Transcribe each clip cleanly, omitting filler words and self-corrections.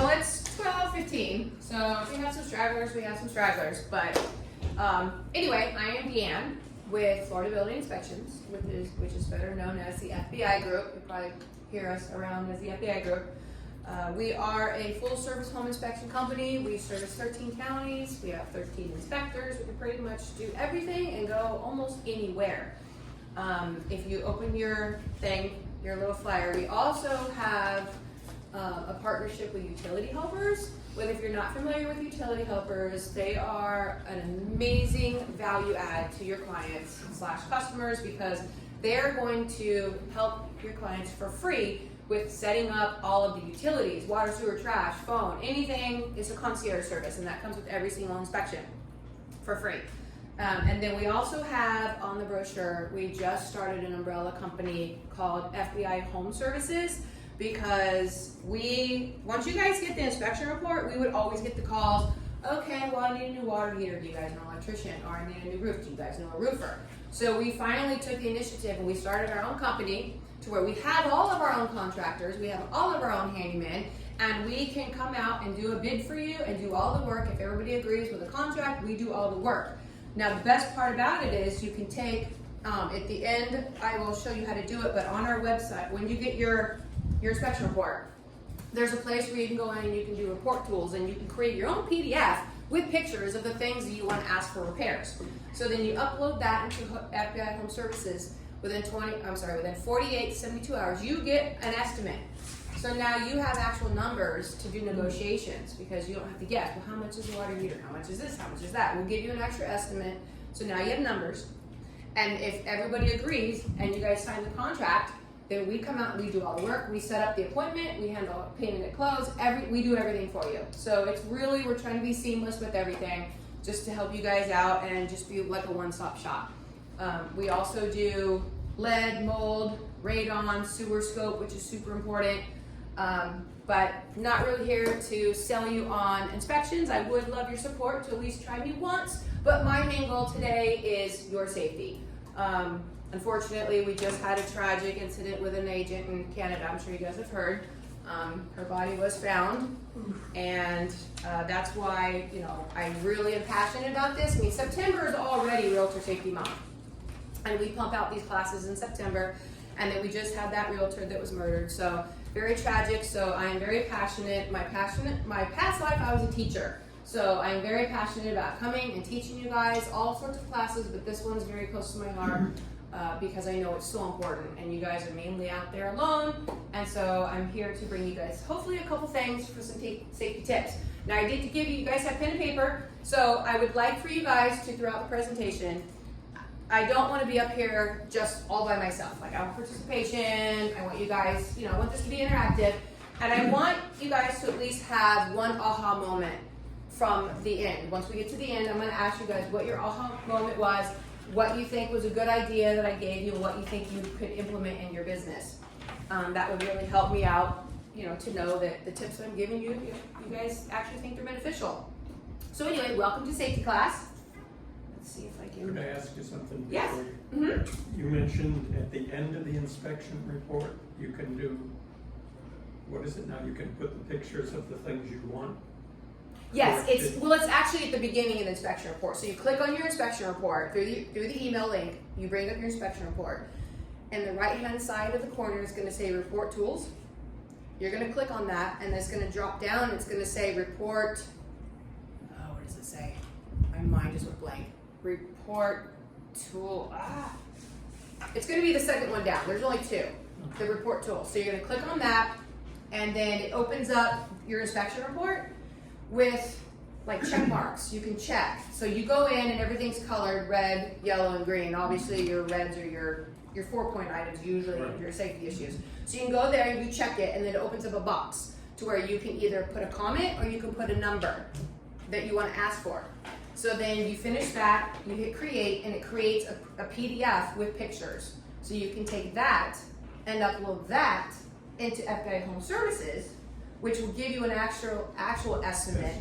so it's 12:15. So if we have some stragglers, we have some stragglers. But anyway, I am Deanne with Florida Building Inspections, which is better known as the FBI Group. You probably hear us around as the FBI Group. We are a full-service home inspection company. We service 13 counties. We have 13 inspectors. We can pretty much do everything and go almost anywhere. If you open your thing, your little flyer, we also have a partnership with Utility Helpers. But if you're not familiar with Utility Helpers, they are an amazing value add to your clients / customers because they're going to help your clients for free with setting up all of the utilities, water, sewer, trash, phone, anything is a concierge service, and that comes with every single inspection for free. And then we also have on the brochure, we just started an umbrella company called FBI Home Services because once you guys get the inspection report, we would always get the calls, okay, well I need a new water heater, do you guys know an electrician? Or I need a new roof, do you guys know a roofer? So we finally took the initiative and we started our own company to where we have all of our own contractors, we have all of our own handymen, and we can come out and do a bid for you and do all the work. If everybody agrees with the contract, we do all the work. Now the best part about it is you can take, at the end, I will show you how to do it, but on our website, when you get your inspection report, there's a place where you can go in and you can do report tools and you can create your own PDF with pictures of the things that you want to ask for repairs. So then you upload that into FBI Home Services. Within 48 to 72 hours, you get an estimate. So now you have actual numbers to do negotiations because you don't have to guess, well, how much is the water heater? How much is this? How much is that? We'll give you an extra estimate. So now you have numbers. And if everybody agrees and you guys sign the contract, then we come out and we do all the work. We set up the appointment. We handle payment at close. We do everything for you. So it's really, we're trying to be seamless with everything just to help you guys out and just be like a one-stop shop. We also do lead, mold, radon, sewer scope, which is super important. But not really here to sell you on inspections. I would love your support to at least try me once, but my main goal today is your safety. Unfortunately, we just had a tragic incident with an agent in Canada. I'm sure you guys have heard. Her body was found, and that's why, I really am passionate about this. I mean, September is already Realtor Safety Month, and we pump out these classes in September, and then we just had that realtor that was murdered. So very tragic. So I am very passionate. My past life, I was a teacher. So I'm very passionate about coming and teaching you guys all sorts of classes, but this one's very close to my heart. Because I know it's so important and you guys are mainly out there alone, and so I'm here to bring you guys hopefully a couple things for some safety tips. Now I did to give you guys have pen and paper, so I would like for you guys to throughout the presentation, I don't want to be up here just all by myself. Like I want participation, I want you guys, I want this to be interactive, and I want you guys to at least have one aha moment from the end. Once we get to the end, I'm going to ask you guys what your aha moment was, what you think was a good idea that I gave you, and what you think you could implement in your business. That would really help me out, to know that the tips I'm giving you, you guys actually think they're beneficial. So anyway, welcome to safety class. Let's see if I can. Could I ask you something? Yes. You mentioned at the end of the inspection report, you can do, what is it now? You can put the pictures of the things you want? Yes, it's actually at the beginning of the inspection report. So you click on your inspection report through the email link, you bring up your inspection report, and the right-hand side of the corner is going to say Report Tools. You're going to click on that, and it's going to drop down. It's going to say Report. Oh, what does it say? My mind just went blank. Report Tool. It's going to be the second one down. There's only two. The Report Tool. So you're going to click on that, and then it opens up your inspection report with like check marks. You can check. So you go in and everything's colored red, yellow, and green. Obviously your reds are your 4-point items, usually your safety issues. So you can go there and you check it, and then it opens up a box to where you can either put a comment or you can put a number that you want to ask for. So then you finish that, you hit create, and it creates a PDF with pictures. So you can take that and upload that into FBI Home Services, which will give you an actual estimate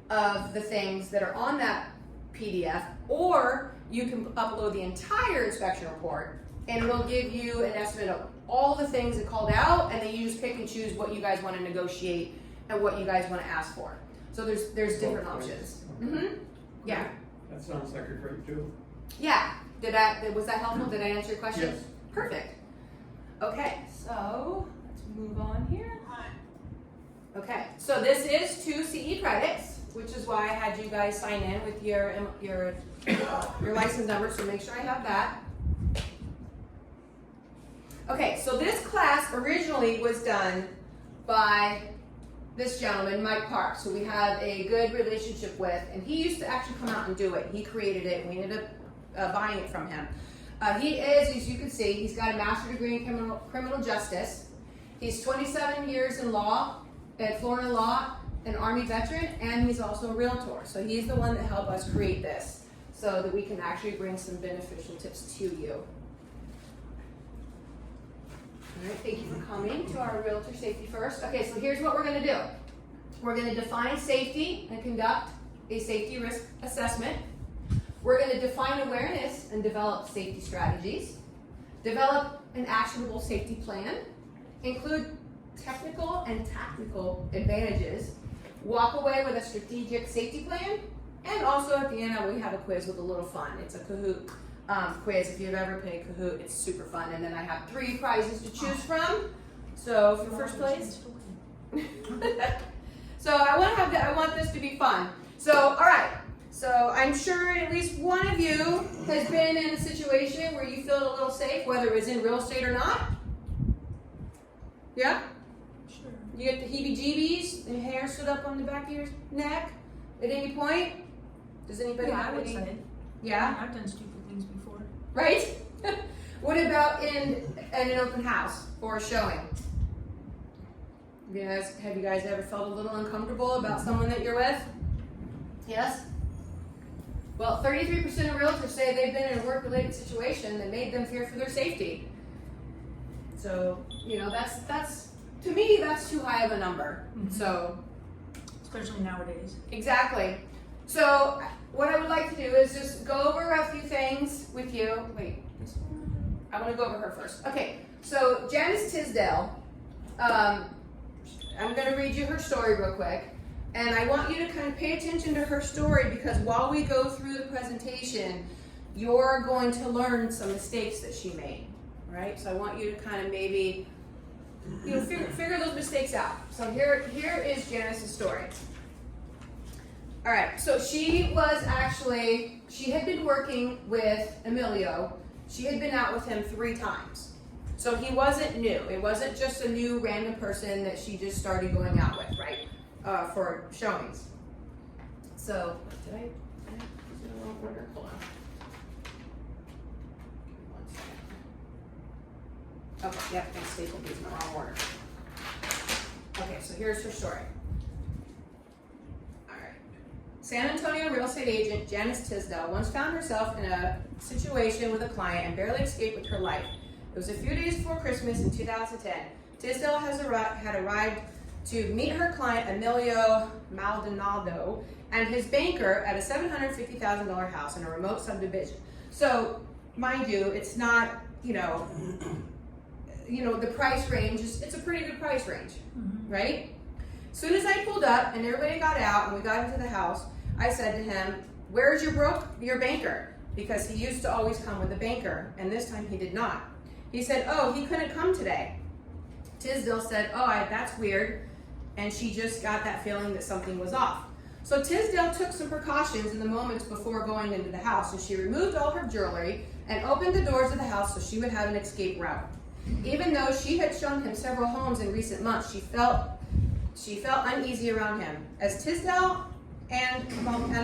of the things that are on that PDF, or you can upload the entire inspection report and it'll give you an estimate of all the things that called out, and then you just pick and choose what you guys want to negotiate and what you guys want to ask for. So there's different Both ways. options. Okay. Yeah. That sounds like a great deal. Yeah. Was that helpful? Did I answer your question? Yes. Perfect. Okay, so let's move on here. Okay, so this is 2 CE credits, which is why I had you guys sign in with your license number, so make sure I have that. Okay, so this class originally was done by this gentleman, Mike Parks, who we have a good relationship with, and he used to actually come out and do it. He created it, and we ended up buying it from him. He is, as you can see, he's got a master's degree in criminal justice. He's 27 years in law, at Florida Law, an Army veteran, and he's also a realtor. So he's the one that helped us create this so that we can actually bring some beneficial tips to you. All right, thank you for coming to our Realtor Safety First. Okay, so here's what we're going to do. We're going to define safety and conduct a safety risk assessment. We're going to define awareness and develop safety strategies. Develop an actionable safety plan. Include technical and tactical advantages. Walk away with a strategic safety plan. And also at the end, we have a quiz with a little fun. It's a Kahoot quiz. If you've ever played Kahoot, it's super fun. And then I have 3 prizes to choose from. So for first place. So I want this to be fun. So, all right. So I'm sure at least one of you has been in a situation where you feel a little safe, whether it was in real estate or not. Yeah? Sure. You get the heebie-jeebies, and hair stood up on the back of your neck at any point? Does anybody Yeah, I have would any? say. Yeah? I've done stupid things before. Right? What about in an open house or a showing? Have you guys ever felt a little uncomfortable about someone that you're with? Yes? Well, 33% of realtors say they've been in a work-related situation that made them fear for their safety. So, that's to me, that's too high of a number. Mhm. So, Especially nowadays. exactly. So, what I would like to do is just go over a few things with you. Wait, this one? I want to go over her first. Okay, so Janice Tisdale, I'm going to read you her story real quick. And I want you to kind of pay attention to her story because while we go through the presentation, you're going to learn some mistakes that she made, right? So I want you to kind of maybe, figure those mistakes out. So here is Janice's story. All right, so she had been working with Emilio. She had been out with him 3 times. So he wasn't new. It wasn't just a new random person that she just started going out with, right? For showings. So, did I do the wrong order? Hold on. One second. Okay, yep, I stapled these in the wrong order. Okay, so here's her story. Alright. San Antonio real estate agent Janice Tisdale once found herself in a situation with a client and barely escaped with her life. It was a few days before Christmas in 2010. Tisdale had arrived to meet her client Emilio Maldonado and his banker at a $750,000 house in a remote subdivision. So, mind you, it's not, the price range it's a pretty good price range, right? As soon as I pulled up and everybody got out and we got into the house, I said to him, "Where's your banker?" Because he used to always come with a banker, and this time he did not. He said, "Oh, he couldn't come today." Tisdale said, "Oh, that's weird." And she just got that feeling that something was off. So Tisdale took some precautions in the moments before going into the house, and she removed all her jewelry and opened the doors of the house so she would have an escape route. Even though she had shown him several homes in recent months, she felt uneasy around him. As Tisdale and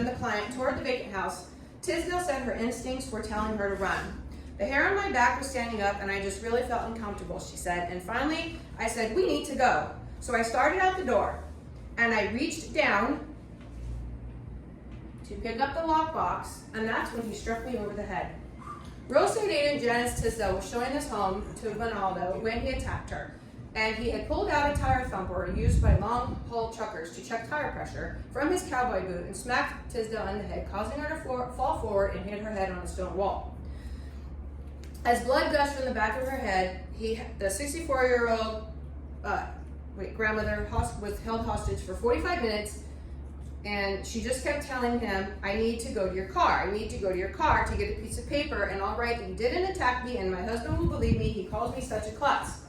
the client toured the vacant house, Tisdale said her instincts were telling her to run. "The hair on my back was standing up and I just really felt uncomfortable," she said. "And finally, I said, we need to go. So I started out the door and I reached down to pick up the lockbox, and that's when he struck me over the head." Real estate agent Janice Tisdale was showing this home to Ronaldo when he attacked her, and he had pulled out a tire thumper used by long-haul truckers to check tire pressure from his cowboy boot and smacked Tisdale in the head, causing her to fall forward and hit her head on a stone wall. As blood gushed from the back of her head, the 64-year-old grandmother was held hostage for 45 minutes, and she just kept telling him, I need to go to your car. I need to go to your car to get a piece of paper, and all right, you didn't attack me, and my husband will believe me. He calls me such a klutz.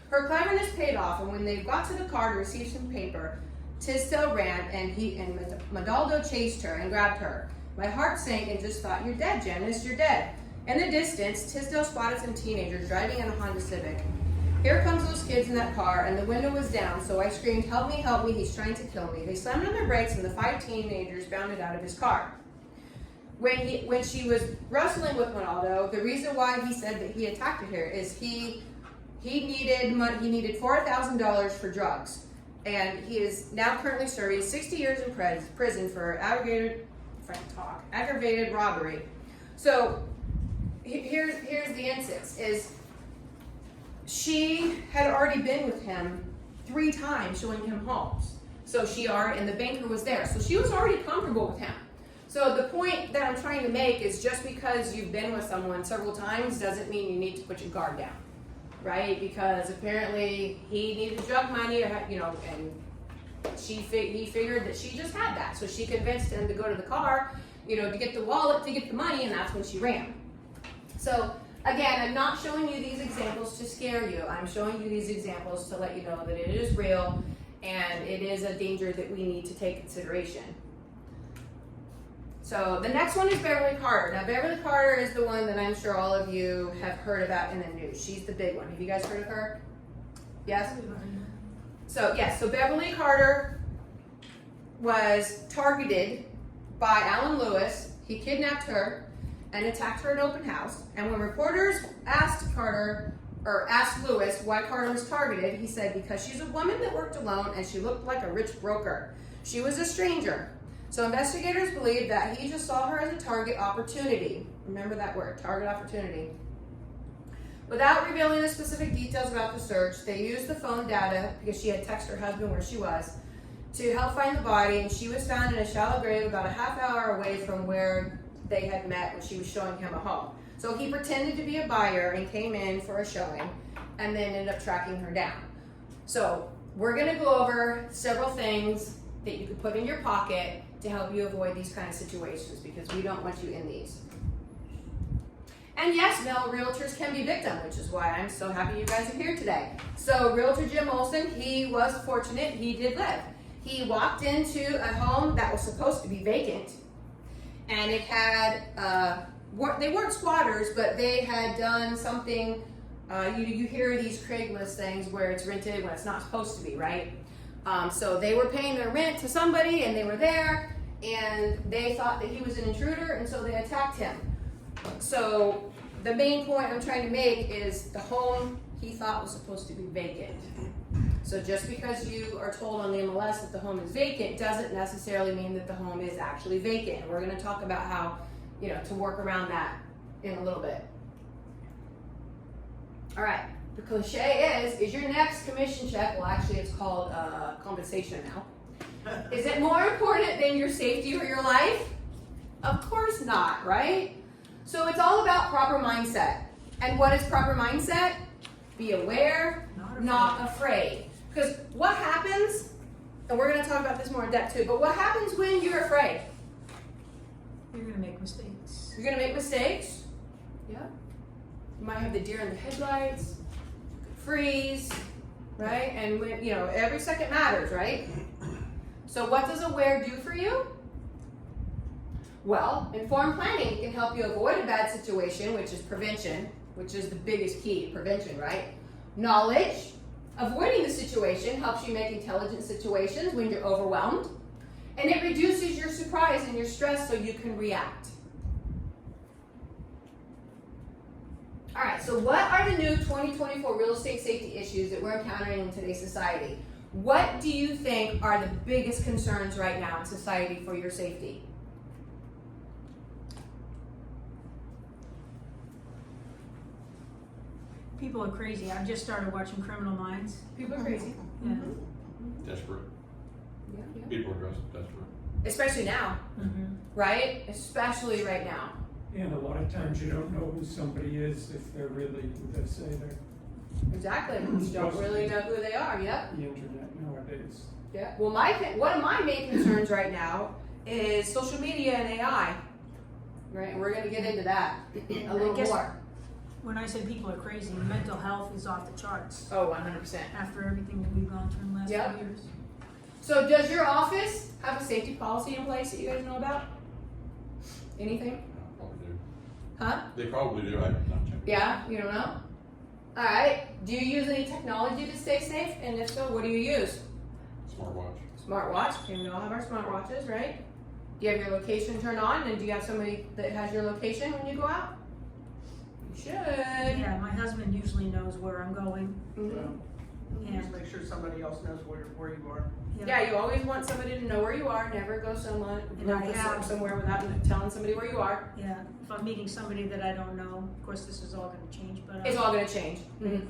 Her cleverness paid off, and when they got to the car to receive some paper, Tisdale ran, and Madaldo chased her and grabbed her. My heart sank and just thought, you're dead, Janice, you're dead. In the distance, Tisdale spotted some teenagers driving in a Honda Civic. Here comes those kids in that car, and the window was down, so I screamed, help me, he's trying to kill me. They slammed on their brakes, and the 5 teenagers bounded out of his car. When she was wrestling with Ronaldo, the reason why he said that he attacked her is he needed money. He needed $4,000 for drugs, and he is now currently serving 60 years in prison for aggravated robbery. So here's the instance: is she had already been with him 3 times, showing him homes. So and the banker was there, so she was already comfortable with him. So the point that I'm trying to make is just because you've been with someone several times doesn't mean you need to put your guard down, right? Because apparently he needed drug money, and he figured that she just had that. So she convinced him to go to the car, to get the wallet, to get the money, and that's when she ran. So again, I'm not showing you these examples to scare you. I'm showing you these examples to let you know that it is real and it is a danger that we need to take consideration. So the next one is Beverly Carter. Now Beverly Carter is the one that I'm sure all of you have heard about in the news. She's the big one. Have you guys heard of her? Yes? So yes, so Beverly Carter was targeted by Alan Lewis. He kidnapped her and attacked her at an open house. And when reporters asked Lewis why Carter was targeted, he said, because she's a woman that worked alone and she looked like a rich broker. She was a stranger. So investigators believe that he just saw her as a target opportunity. Remember that word, target opportunity. Without revealing the specific details about the search, they used the phone data, because she had texted her husband where she was, to help find the body, and she was found in a shallow grave about a half hour away from where they had met when she was showing him a home. So he pretended to be a buyer and came in for a showing and then ended up tracking her down. So we're gonna go over several things that you could put in your pocket to help you avoid these kind of situations, because we don't want you in these. And yes, male realtors can be victim, which is why I'm so happy you guys are here today. So Realtor Jim Olson, he was fortunate, he did live. He walked into a home that was supposed to be vacant, and it had, they weren't squatters, but they had done something, you hear these Craigslist things where it's rented when it's not supposed to be, right? So they were paying their rent to somebody, and they were there, and they thought that he was an intruder, and so they attacked him. So the main point I'm trying to make is the home he thought was supposed to be vacant. So just because you are told on the MLS that the home is vacant doesn't necessarily mean that the home is actually vacant. We're going to talk about how, to work around that in a little bit. All right. The cliche is your next commission check, well actually it's called compensation now. Is it more important than your safety or your life? Of course not, right? So it's all about proper mindset. And what is proper mindset? Be aware, not afraid. Because what happens, and we're going to talk about this more in depth too, but what happens when you're afraid? You're going to make mistakes. You're going to make mistakes. Yeah. You might have the deer in the headlights, freeze, right? And when, every second matters, right? So what does aware do for you? Well, informed planning can help you avoid a bad situation, which is prevention, which is the biggest key, prevention, right? Knowledge, avoiding the situation helps you make intelligent situations when you're overwhelmed, and it reduces your surprise and your stress so you can react. All right, so what are the new 2024 real estate safety issues that we're encountering in today's society? What do you think are the biggest concerns right now in society for your safety? People are crazy. I've just started watching Criminal Minds. People are crazy. Yeah. Desperate. Yeah. People are desperate. Especially now, right? Especially right now. And a lot of times you don't know who somebody is if they're really who they say they're. Exactly. You don't really know who they are. Yep. The internet nowadays. Yeah. Well, one of my main concerns right now is social media and AI. Right. And we're going to get into that a little guess- more. When I say people are crazy, mental health is off the charts Oh, 100%. after everything that we've gone through in the last Yep. few years. So, does your office have a safety policy in place that you guys know about? Anything? Probably do. Huh? They probably do, I've not checked. Yeah. You don't know. All right. Do you use any technology to stay safe? And if so, what do you use? Smartwatch. Smartwatch. And we all have our smartwatches, right? Do you have your location turned on? And do you have somebody that has your location when you go out? You should. Yeah, my husband usually knows where I'm going. Mhm. Yeah. Just make sure somebody else knows where you are. Yeah, you always want somebody to know where you are. Never go And I have- somewhere without telling somebody where you are. Yeah, if I'm meeting somebody that I don't know, of course, this is all gonna change, but It's all gonna change.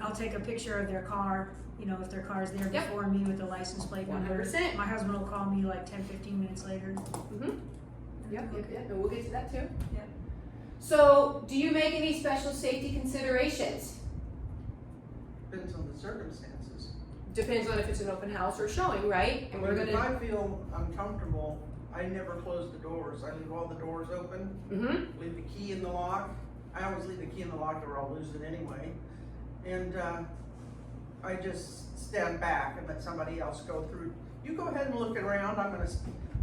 I'll take a picture of their car, you know, if their car's there Yep. before me with the license plate number. 100%. My husband will call me like 10, 15 minutes later. Yep, and we'll get to that too. Yep. So, do you make any special safety considerations? Depends on the circumstances. Depends on if it's an open house or showing, right? And we're If gonna. I feel uncomfortable, I never close the doors. I leave all the doors open, Mm-hmm. leave the key in the lock. I always leave the key in the lock or I'll lose it anyway. And I just stand back and let somebody else go through. You go ahead and look around. I'm gonna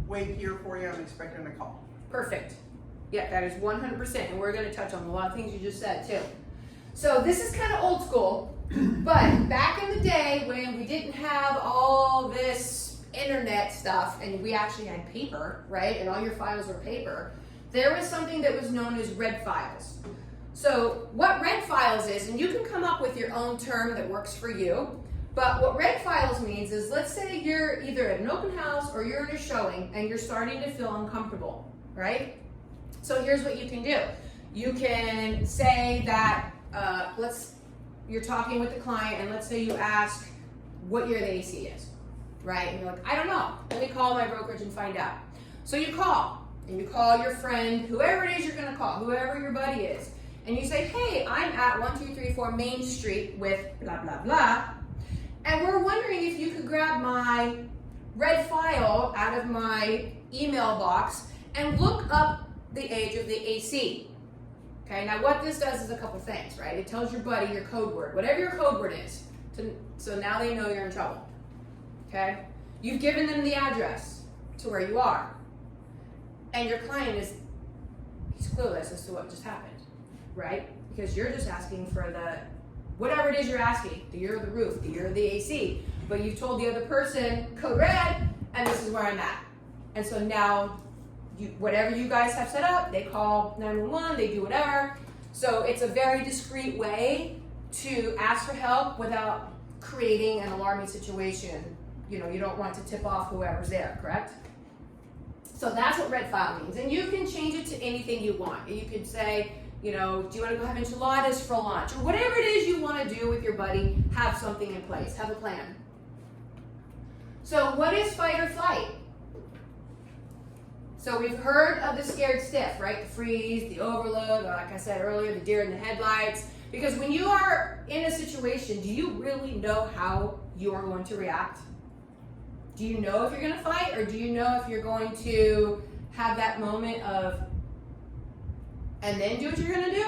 wait here for you. I'm expecting a call. Perfect. Yeah, that is 100%. And we're going to touch on a lot of things you just said too. So this is kind of old school, but back in the day when we didn't have all this internet stuff and we actually had paper, right? And all your files were paper, there was something that was known as red files. So what red files is, and you can come up with your own term that works for you, but what red files means is, let's say you're either at an open house or you're at a showing and you're starting to feel uncomfortable, right? So here's what you can do. You can say that, you're talking with the client and let's say you ask what year the AC is, right? And you're like, I don't know. Let me call my brokerage and find out. So you call and you call your friend, whoever it is you're gonna call, whoever your buddy is. And you say, hey, I'm at 1234 Main Street with blah, blah, blah. And we're wondering if you could grab my red file out of my email box and look up the age of the AC. Okay, now what this does is a couple things, right? It tells your buddy your code word, whatever your code word is. So now they know you're in trouble. Okay? You've given them the address to where you are. And your client he's clueless as to what just happened, right? Because you're just asking for whatever it is you're asking, the year of the roof, the year of the AC. But you've told the other person, code red, and this is where I'm at. And so now, whatever you guys have set up, they call 911, they do whatever. So it's a very discreet way to ask for help without creating an alarming situation. You know, you don't want to tip off whoever's there, correct? So that's what red file means. And you can change it to anything you want. You could say, you know, do you want to go have enchiladas for lunch? Or whatever it is you want to do with your buddy, have something in place, have a plan. So what is fight or flight? So we've heard of the scared stiff, right? The freeze, the overload, or like I said earlier, the deer in the headlights. Because when you are in a situation, do you really know how you are going to react? Do you know if you're going to fight, or do you know if you're going to have that moment of, and then do what you're going to do?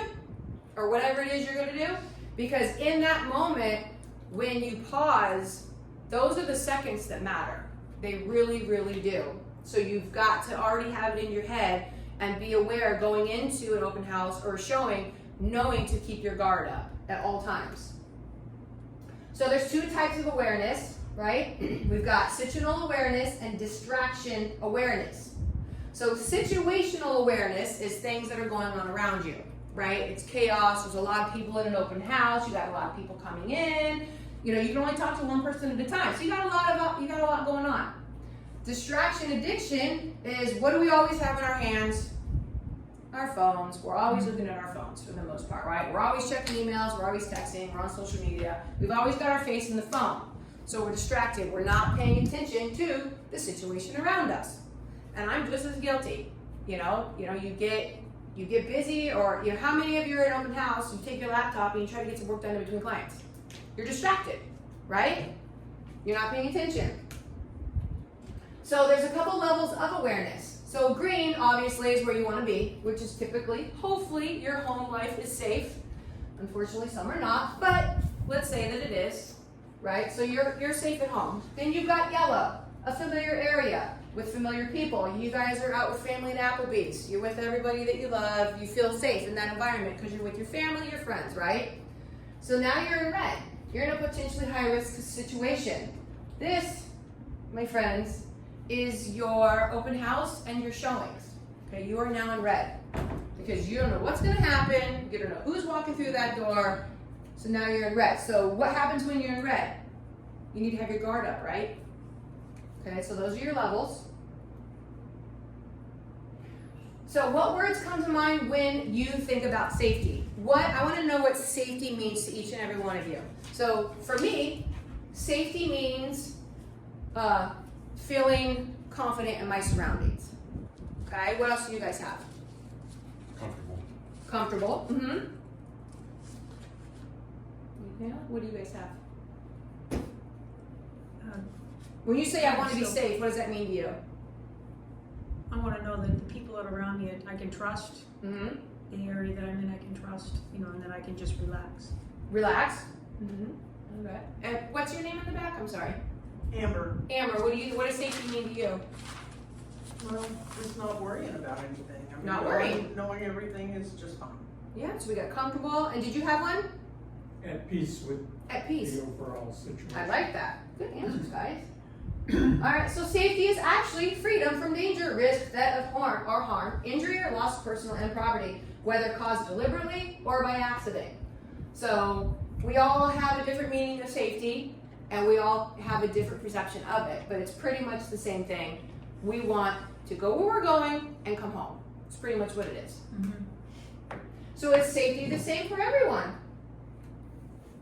Or whatever it is you're going to do? Because in that moment, when you pause, those are the seconds that matter. They really, really do. So you've got to already have it in your head and be aware going into an open house or a showing, knowing to keep your guard up at all times. So there's two types of awareness, right? We've got situational awareness and distraction awareness. So situational awareness is things that are going on around you, right? It's chaos. There's a lot of people in an open house. You got a lot of people coming in. You know, you can only talk to one person at a time. So you got a lot going on. Distraction addiction is, what do we always have in our hands? Our phones. We're always looking at our phones for the most part, right? We're always checking emails. We're always texting. We're on social media. We've always got our face in the phone. So we're distracted. We're not paying attention to the situation around us. And I'm just as guilty. You know, you get busy, or you know, how many of you are in an open house, you take your laptop and you try to get some work done in between clients? You're distracted, right? You're not paying attention. So there's a couple levels of awareness. So green, obviously, is where you want to be, which is typically, hopefully, your home life is safe. Unfortunately, some are not, but let's say that it is, right? So you're safe at home. Then you've got yellow, a familiar area with familiar people. You guys are out with family at Applebee's. You're with everybody that you love. You feel safe in that environment because you're with your family, your friends, right? So now you're in red. You're in a potentially high-risk situation. This, my friends, is your open house and your showings. Okay, you are now in red because you don't know what's going to happen. You don't know who's walking through that door. So now you're in red. So what happens when you're in red? You need to have your guard up, right? Okay, so those are your levels. So what words come to mind when you think about safety? I want to know what safety means to each and every one of you. So for me, safety means feeling confident in my surroundings. Okay, what else do you guys have? Comfortable. Comfortable. Mm-hmm. Yeah, what do you guys have? When you say I want to be safe, what does that mean to you? I want to know that the people that are around me I can trust. Mm-hmm. The area that I'm in, I can trust, and then I can just relax. Relax. Mm-hmm. Okay. And what's your name in the back? I'm sorry. Amber, Amber, what does safety mean to you? well, just not worrying about anything. I mean, Not worrying. Knowing everything is just fine. Yeah, so we got comfortable. And did you have one? At peace with At peace. the overall situation. I like that. Good answers, guys. Alright, so safety is actually freedom from danger, risk, threat of harm, injury, or loss of personal and property, whether caused deliberately or by accident. So we all have a different meaning of safety, and we all have a different perception of it, but it's pretty much the same thing. We want to go where we're going and come home. It's pretty much what it is. Mm-hmm. So is safety the same for everyone?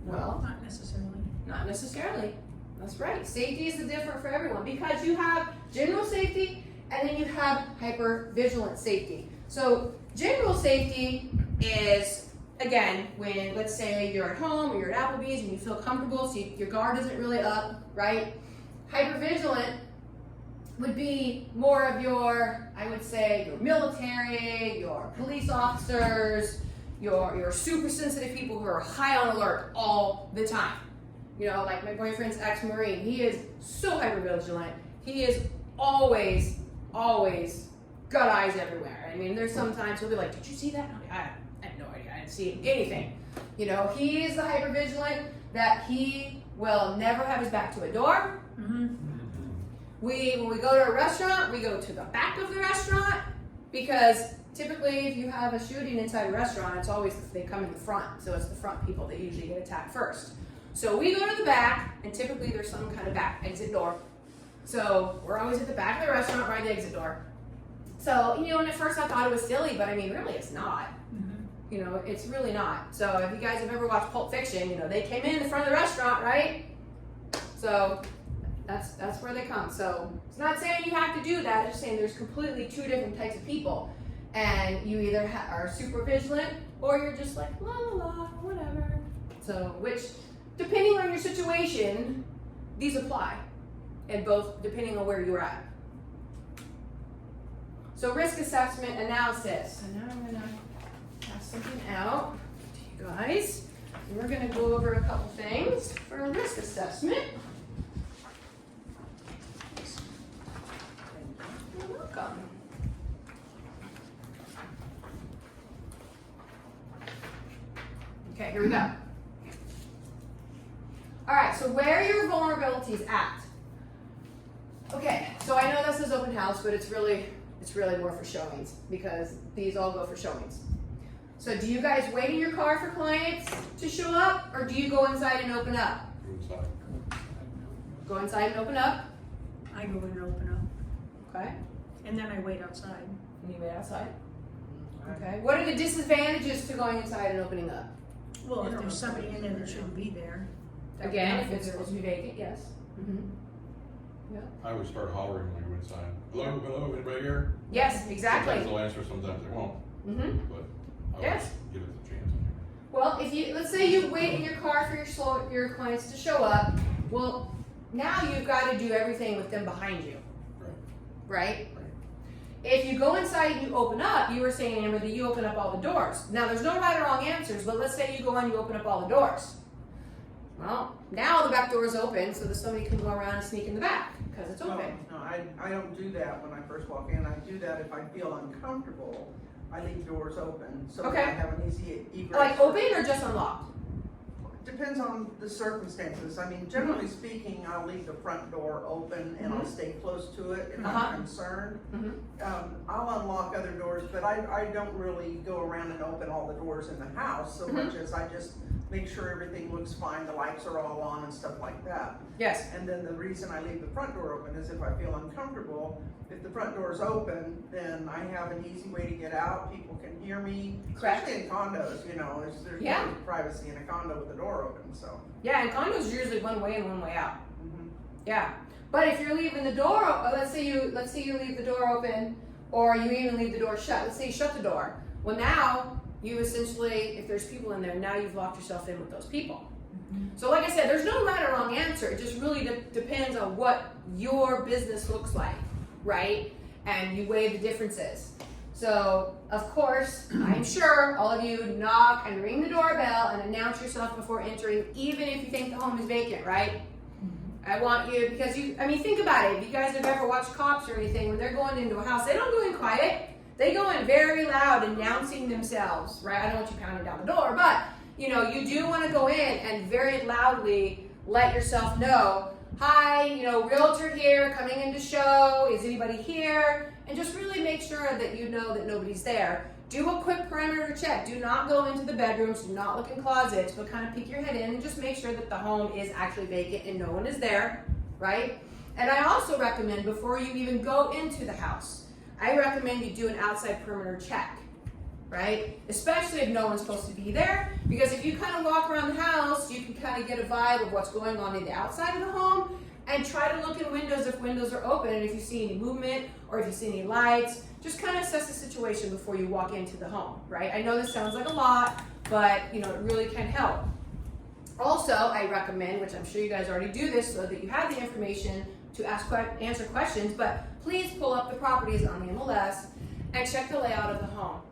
Well, Not necessarily. not necessarily. That's right. Safety is different for everyone because you have general safety and then you have hyper-vigilant safety. So general safety is, again, when let's say you're at home or you're at Applebee's and you feel comfortable, so your guard isn't really up, right? Hyper-vigilant would be more of your, I would say, your military, your police officers, your super sensitive people who are high on alert all the time. Like my boyfriend's ex-Marine, he is so hyper-vigilant. He is always got eyes everywhere. I mean, there's sometimes he'll be like, did you see that? I had no idea, I didn't see anything. He is the hyper-vigilant that he will never have his back to a door. Mm-hmm. When we go to a restaurant, we go to the back of the restaurant because typically if you have a shooting inside a restaurant, it's always, they come in the front. So it's the front people that usually get attacked first. So we go to the back, and typically there's some kind of back exit door. So we're always at the back of the restaurant, right at the exit door. So, and at first I thought it was silly, but I mean, really it's not. Mm-hmm. It's really not. So if you guys have ever watched Pulp Fiction, they came in the front of the restaurant, right? So that's where they come. So it's not saying you have to do that, it's just saying there's completely two different types of people. And you either are super vigilant, or you're just like, la la la, whatever. So, depending on your situation, these apply, and both depending on where you're at. So risk assessment analysis. And now I'm gonna pass something out to you guys. And we're gonna go over a couple things for a risk assessment. You're welcome. Okay, here we go. All right, so where are your vulnerabilities at? Okay, so I know this is open house, but it's really more for showings because these all go for showings. So do you guys wait in your car for clients to show up, or do you go inside and open up? Go inside. Go inside and open up. I go in and open up, Okay. and then I wait outside. And you wait outside. Okay. What are the disadvantages to going inside and opening up? Well, if there's somebody in there that shouldn't be there. that would Again, not if be it's there. supposed to be vacant, yes. Mm-hmm. I always start hollering when I go inside. Hello, anybody here? Yes, exactly. Sometimes they'll answer, sometimes they won't, Mm-hmm. but I always Yes. give it the chance. Well, if you, let's say you wait in your car for your clients to show up, well, now you've got to do everything with them behind you, right? If you go inside and you open up, you were saying, Amber, that you open up all the doors. Now, there's no right or wrong answers, but let's say you go and you open up all the doors. Well, now the back door is open so that somebody can go around and sneak in the back because it's open. No, I don't do that when I first walk in. I do that if I feel uncomfortable. I leave doors open so that I Okay. have an easy egress. Like open or just unlocked? Depends on the circumstances. I mean, generally speaking, I'll leave the front door open and I'll stay close to it if Uh-huh. I'm concerned. Mhm. I'll unlock other doors, but I don't really go around and open all the doors in the house so much as I just make sure everything looks fine, the lights are all on and stuff like that. Yes. And then the reason I leave the front door open is if I feel uncomfortable. If the front door is open, then I have an easy way to get out. People can hear me, Correct. especially in condos. You know, there's Yeah. no privacy in a condo with the door open. So. Yeah, and condos are usually one way in, one way out. Mhm. Yeah. But if you're leaving the door, let's say you leave the door open, or you even leave the door shut. Let's say you shut the door. Well, now you essentially, if there's people in there, now you've locked yourself in with those people. So like I said, there's no right or wrong answer. It just really depends on what your business looks like, right? And you weigh the differences. So, of course, I'm sure all of you knock and ring the doorbell and announce yourself before entering, even if you think the home is vacant, right? I want you, because think about it. If you guys have ever watched Cops or anything, when they're going into a house, they don't go in quiet. They go in very loud, announcing themselves, right? I don't want you pounding down the door, but you do want to go in and very loudly let yourself know, hi, realtor here, coming in to show, is anybody here? And just really make sure that you know that nobody's there. Do a quick perimeter check. Do not go into the bedrooms, do not look in closets, but kind of peek your head in and just make sure that the home is actually vacant and no one is there, right? And I also recommend, before you even go into the house, I recommend you do an outside perimeter check, right? Especially if no one's supposed to be there, because if you kind of walk around the house, you can kind of get a vibe of what's going on in the outside of the home, and try to look in windows if windows are open, and if you see any movement or if you see any lights, just kind of assess the situation before you walk into the home, right? I know this sounds like a lot, but it really can help. Also, I recommend, which I'm sure you guys already do this so that you have the information to answer questions, but please pull up the properties on the MLS and check the layout of the home.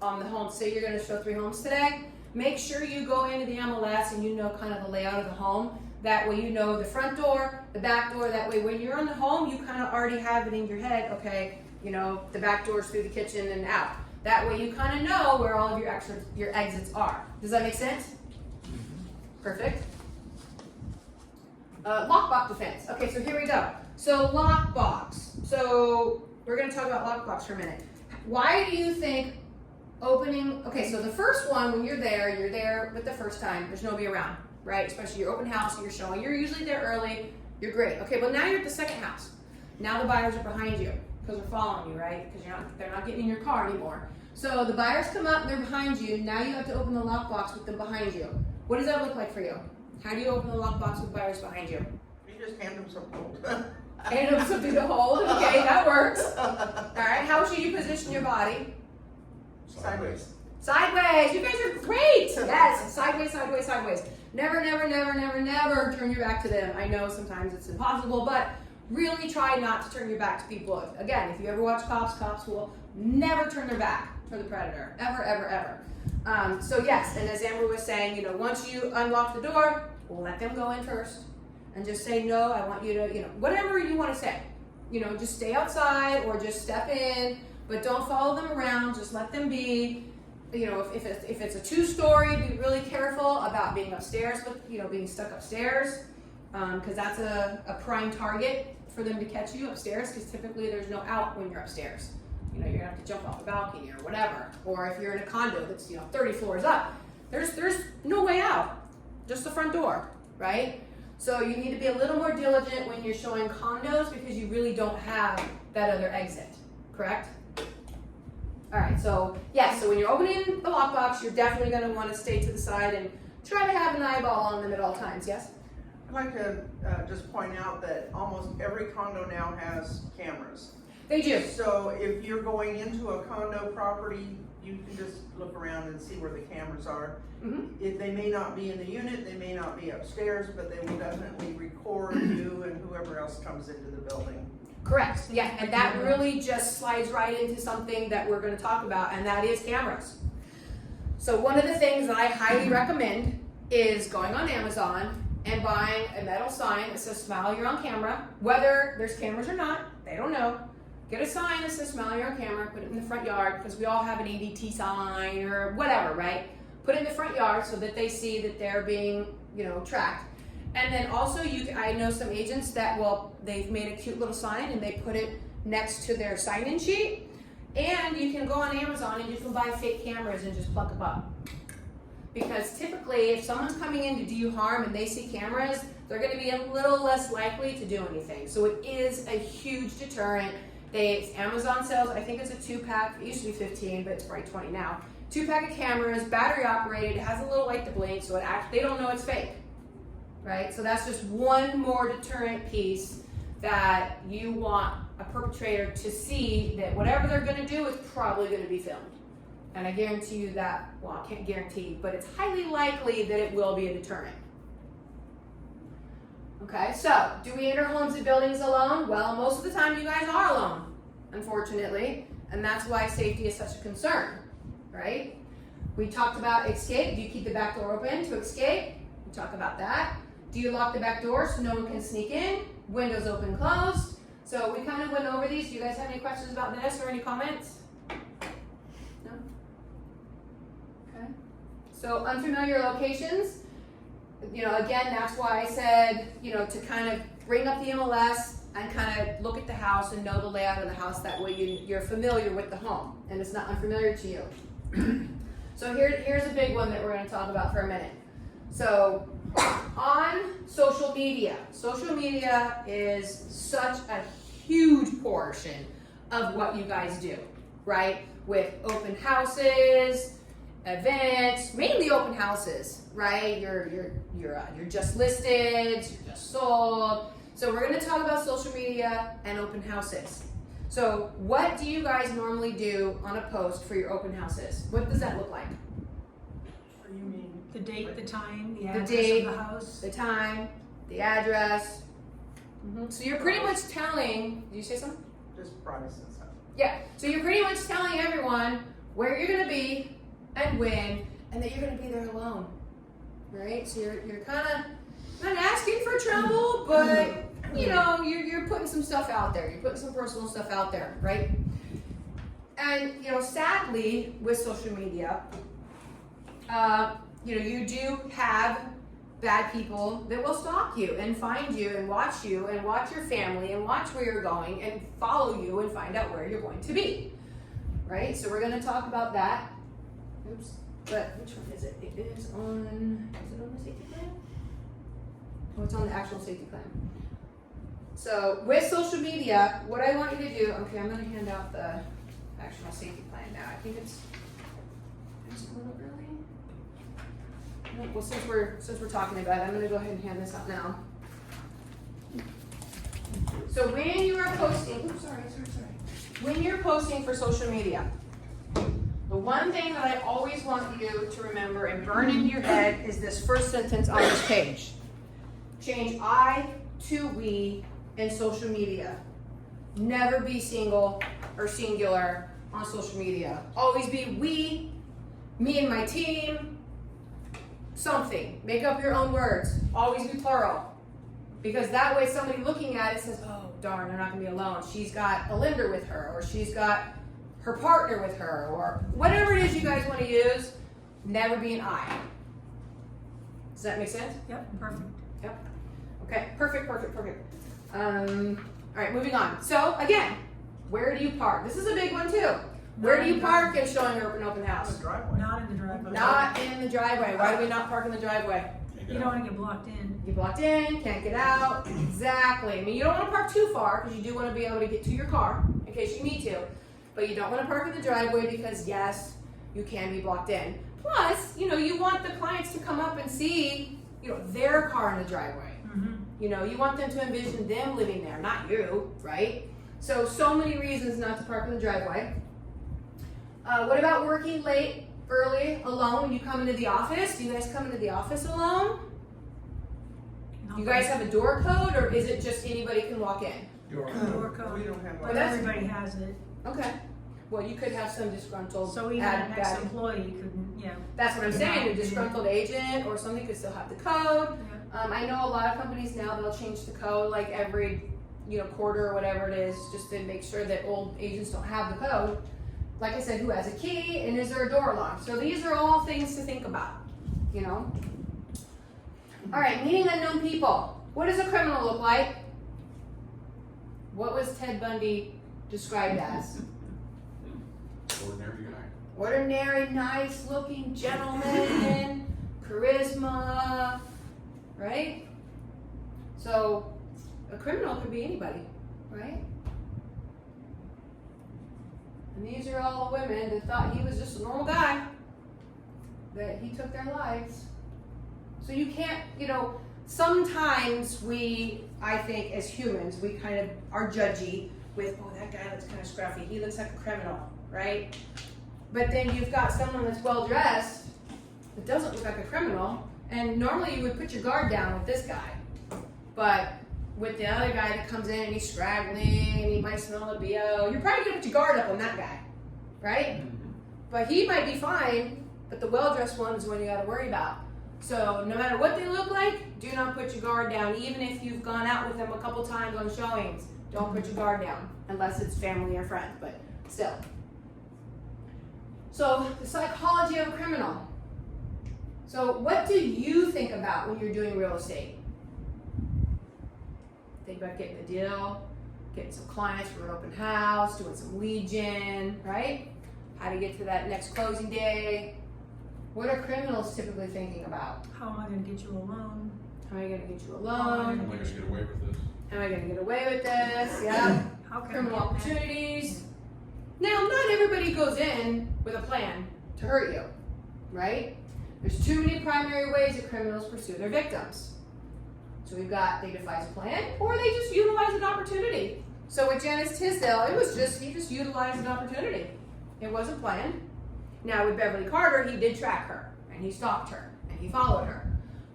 On the home, say you're going to show 3 homes today, make sure you go into the MLS and you know kind of the layout of the home. That way you know the front door, the back door. That way when you're in the home, you kind of already have it in your head, okay, the back door's through the kitchen and out. That way you kind of know where all of your exits are. Does that make sense? Perfect. Lockbox defense. Okay, so here we go. So lockbox. So we're going to talk about lockbox for a minute. Why do you think opening, okay, so the first one, when you're there with the first time, there's nobody around, right? Especially your open house, you're showing, you're usually there early, you're great. Okay, but now you're at the second house. Now the buyers are behind you because they're following you, right? Because they're not getting in your car anymore. So the buyers come up and they're behind you. Now you have to open the lockbox with them behind you. What does that look like for you? How do you open the lockbox with buyers behind you? You just hand them some gold. Hand them something to hold. Okay, that works. All right, how should you position your body? Sideways. Sideways. You guys are great. Yes, sideways, sideways, sideways. Never, never, never, never, never turn your back to them. I know sometimes it's impossible, but really try not to turn your back to people. Again, if you ever watch Cops will never turn their back for the predator. Ever, ever, ever. So yes, and as Amber was saying, once you unlock the door, let them go in first. And just say, no, I want you to, whatever you want to say. Just stay outside or just step in, but don't follow them around. Just let them be. If it's a 2-story, be really careful about being upstairs, but being stuck upstairs, because that's a prime target for them to catch you upstairs, because typically there's no out when you're upstairs. You're gonna have to jump off the balcony or whatever. Or if you're in a condo that's 30 floors up, there's no way out, just the front door, right? So you need to be a little more diligent when you're showing condos because you really don't have that other exit, correct? All right, so yes, so when you're opening the lockbox, you're definitely going to want to stay to the side and try to have an eyeball on them at all times, yes? I'd like to just point out that almost every condo now has cameras. They do. So if you're going into a condo property, you can just look around and see where the cameras are. Mhm. If they may not be in the unit, they may not be upstairs, but they will definitely record you and whoever else comes into the building. Correct, yeah, and that really just slides right into something that we're gonna talk about, and that is cameras. So one of the things that I highly recommend is going on Amazon and buying a metal sign that says smile, you're on camera. Whether there's cameras or not, they don't know. Get a sign that says smile, you're on camera, put it in the front yard, because we all have an ADT sign or whatever, right? Put it in the front yard so that they see that they're being, tracked. And then also, I know some agents that they've made a cute little sign and they put it next to their sign-in sheet. And you can go on Amazon and you can buy fake cameras and just plug them up. Because typically, if someone's coming in to do you harm and they see cameras, they're gonna be a little less likely to do anything. So it is a huge deterrent. Amazon sells, I think it's a 2-pack, it used to be 15, but it's probably 20 now. 2-pack of cameras, battery operated, it has a little light to blink, so they don't know it's fake. Right? So that's just one more deterrent piece that you want a perpetrator to see that whatever they're gonna do is probably gonna be filmed. And I guarantee you that, well, I can't guarantee, but it's highly likely that it will be a deterrent. Okay, so do we enter homes and buildings alone? Well, most of the time you guys are alone, unfortunately, and that's why safety is such a concern, right? We talked about escape. Do you keep the back door open to escape? We talk about that. Do you lock the back door so no one can sneak in? Windows open, closed. So we kind of went over these. Do you guys have any questions about this or any comments? No? Okay. So unfamiliar locations. Again, that's why I said, to kind of bring up the MLS and kind of look at the house and know the layout of the house. That way you're familiar with the home and it's not unfamiliar to you. So here's a big one that we're going to talk about for a minute. So on social media is such a huge portion of what you guys do, right? With open houses, events, mainly open houses, right? You're just listed, you're just sold. So we're going to talk about social media and open houses. So what do you guys normally do on a post for your open houses? What does that look like? What do you mean? The date, the time, the The address date, of the house. the time, the address. So you're pretty much telling, did you say something? Just price and stuff. Yeah, so you're pretty much telling everyone where you're gonna be and when, and that you're gonna be there alone, right? So you're kind of not asking for trouble, but you're putting some stuff out there. You're putting some personal stuff out there, right? And sadly, with social media, you do have bad people that will stalk you and find you and watch your family and watch where you're going and follow you and find out where you're going to be, right? So we're going to talk about that. Oops, but which one is it? Is it on the safety plan? Oh, it's on the actual safety plan. So with social media, what I want you to do, okay, I'm going to hand out the actual safety plan now. I think it's a little early. Well, since we're talking about it, I'm going to go ahead and hand this out now. So when you are posting, when you're posting for social media, the one thing that I always want you to remember and burn into your head is this first sentence on this page. Change I to we in social media. Never be single or singular on social media. Always be we, me and my team, something. Make up your own words. Always be plural. Because that way somebody looking at it says, oh, darn, they're not going to be alone. She's got a lender with her, or she's got her partner with her, or whatever it is you guys want to use. Never be an I. Does that make sense? Yep, perfect. Yep. Okay, perfect. All right, moving on. So again, where do you park? This is a big one too. Where do you park in showing an open On house? the driveway. Not in the driveway. Not in the driveway. Why do we not park in the driveway? You don't want to get blocked in. You blocked in, can't get out. Exactly. I mean, you don't want to park too far because you do want to be able to get to your car in case you need to. But you don't want to park in the driveway because, yes, you can be blocked in. Plus, you want the clients to come up and see, their car in the driveway. Mm-hmm. You want them to envision them living there, not you, right? So many reasons not to park in the driveway. What about working late, early, alone when you come into the office? Do you guys come into the office alone? Do you guys have a door code, or is it just anybody can walk in? Door Door code. We don't have But one. that's- everybody has it, Okay. Well, you could have some disgruntled so even ad- an bad- ex-employee couldn't, yeah. That's what I'm saying, a disgruntled agent or something could still have the code. Yeah. I know a lot of companies now, they'll change the code like every, quarter or whatever it is, just to make sure that old agents don't have the code. Like I said, who has a key and is there a door lock? So these are all things to think about, All right, meeting unknown people. What does a criminal look like? What was Ted Bundy described as? Ordinary guy. Ordinary, nice looking gentleman, charisma, right? So a criminal could be anybody, right? And these are all the women that thought he was just a normal guy, that he took their lives. So you can't, sometimes I think as humans, we kind of are judgy with, oh, that guy looks kind of scruffy, he looks like a criminal, right? But then you've got someone that's well dressed that doesn't look like a criminal, and normally you would put your guard down with this guy. But with the other guy that comes in and he's straggling and he might smell the BO, you're probably gonna put your guard up on that guy, right? But he might be fine, but the well dressed one is one you gotta worry about. So no matter what they look like, do not put your guard down, even if you've gone out with them a couple times on showings. Don't put your guard down, unless it's family or friends, but still. So, the psychology of a criminal. So, what do you think about when you're doing real estate? Think about getting a deal, getting some clients for an open house, doing some lead gen, right? How to get to that next closing day. What are criminals typically thinking about? How am I gonna get you a loan? How am I going to get you a I'm loan? not gonna get away with this. Am I going to get away with this? Yeah. How can Criminal I get that? opportunities. Now, not everybody goes in with a plan to hurt you, right? There's too many primary ways that criminals pursue their victims. So we've got, they devise a plan, or they just utilize an opportunity. So with Janice Tisdale, he just utilized an opportunity. It wasn't planned. Now with Beverly Carter, he did track her, and he stalked her, and he followed her.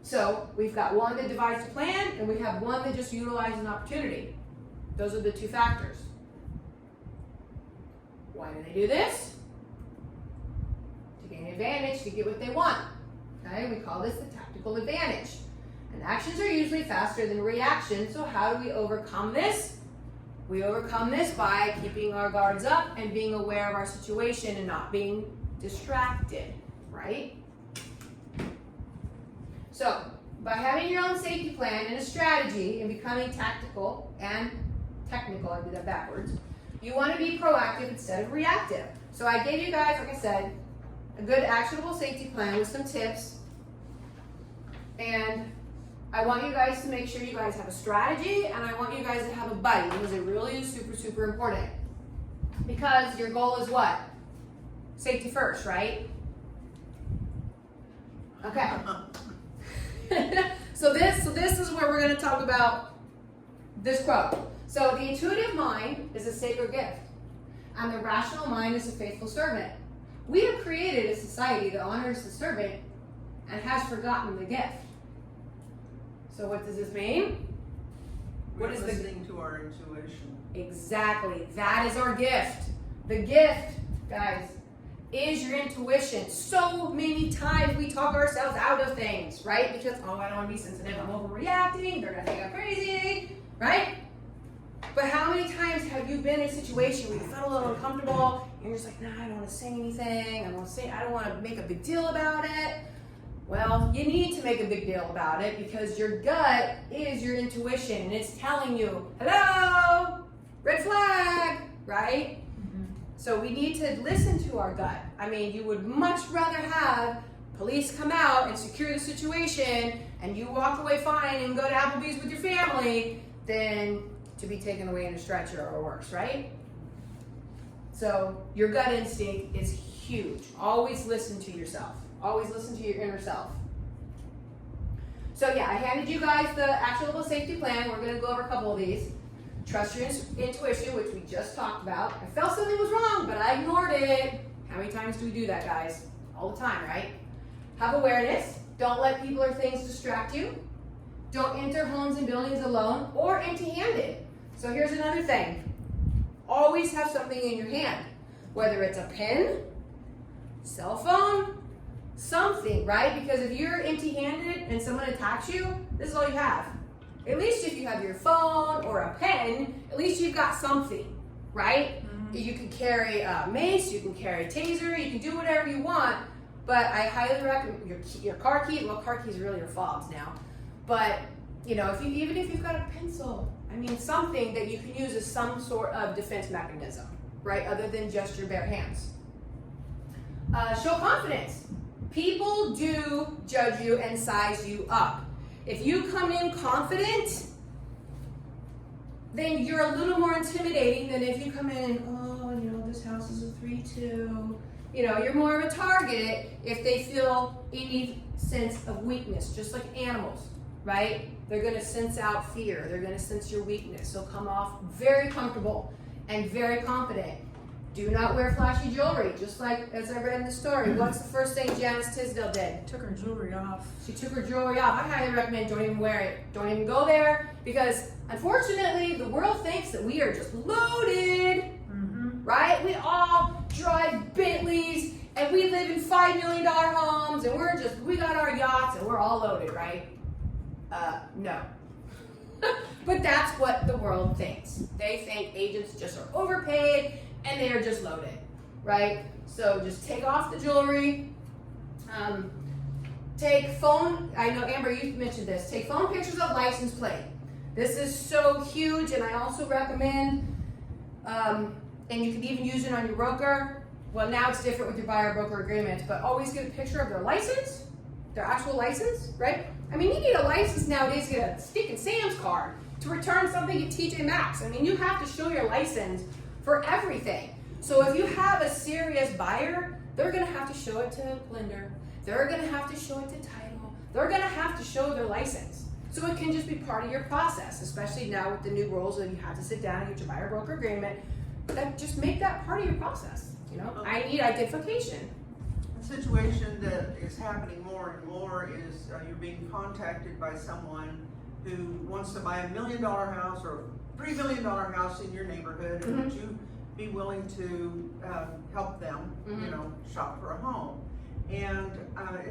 So we've got one that devised a plan, and we have one that just utilized an opportunity. Those are the two factors. Why do they do this? To gain advantage, to get what they want. Okay, we call this the tactical advantage. And actions are usually faster than reactions, so how do we overcome this? We overcome this by keeping our guards up and being aware of our situation and not being distracted, right? So, by having your own safety plan and a strategy and becoming tactical and technical, I did that backwards, you want to be proactive instead of reactive. So I gave you guys, like I said, a good actionable safety plan with some tips. And I want you guys to make sure you guys have a strategy, and I want you guys to have a buddy, because it really is super, super important. Because your goal is what? Safety first, right? Okay. So this is where we're going to talk about this quote. So the intuitive mind is a sacred gift, and the rational mind is a faithful servant. We have created a society that honors the servant and has forgotten the gift. So what does this mean? We're What is the listening to our intuition. exactly? That is our gift. The gift, guys, is your intuition. So many times we talk ourselves out of things, right? Because, oh, I don't want to be sensitive. I'm overreacting. They're going to think I'm crazy, right? But how many times have you been in a situation where you felt a little uncomfortable and you're just like, nah, I don't want to say anything. I don't want to make a big deal about it. Well, you need to make a big deal about it because your gut is your intuition and it's telling you, hello, red flag, right? So we need to listen to our gut. I mean, you would much rather have police come out and secure the situation and you walk away fine and go to Applebee's with your family than to be taken away in a stretcher or worse, right? So your gut instinct is huge. Always listen to yourself. Always listen to your inner self. So yeah, I handed you guys the actionable safety plan. We're going to go over a couple of these. Trust your intuition, which we just talked about. I felt something was wrong, but I ignored it. How many times do we do that, guys? All the time, right? Have awareness. Don't let people or things distract you. Don't enter homes and buildings alone or empty-handed. So here's another thing. Always have something in your hand, whether it's a pen, cell phone, something, right? Because if you're empty-handed and someone attacks you, this is all you have. At least if you have your phone or a pen, at least you've got something, right? You can carry a mace, you can carry a taser, you can do whatever you want, but I highly recommend your car keys. Well, car keys really are fobs now, but you know, even if you've got a pencil, I mean, something that you can use as some sort of defense mechanism, right? Other than just your bare hands. Show confidence. People do judge you and size you up. If you come in confident, then you're a little more intimidating than if you come in and, oh, you know, this house is a 3-2. You know, you're more of a target if they feel any sense of weakness, just like animals, right? They're gonna sense out fear. They're gonna sense your weakness. So come off very comfortable and very confident. Do not wear flashy jewelry, just like as I read in the story. What's the first thing Janice Tisdale did? Took her jewelry off. She took her jewelry off. I highly recommend don't even wear it. Don't even go there because unfortunately the world thinks that we are just loaded, right? We all drive Bentleys and we live in $5 million homes and we got our yachts and we're all loaded, right? No. But that's what the world thinks. They think agents just are overpaid and they are just loaded, right? So just take off the jewelry. Take phone, I know Amber, you mentioned this. Take phone pictures of license plate. This is so huge, and I also recommend, and you can even use it on your broker. Well, now it's different with your buyer broker agreements, but always get a picture of their license, their actual license, right? I mean, you need a license nowadays to get a sticking Sam's card to return something at TJ Maxx. I mean, you have to show your license for everything. So if you have a serious buyer, they're gonna have to show it to lender. They're gonna have to show it to title. They're gonna have to show their license. So it can just be part of your process, especially now with the new rules that you have to sit down and get your buyer broker agreement. That just make that part of your process. You know, I need identification. A situation that is happening more and more is you're being contacted by someone who wants to buy $1 million house or a $3 million house in your neighborhood, and would you be willing to help them, you know, shop for a home? And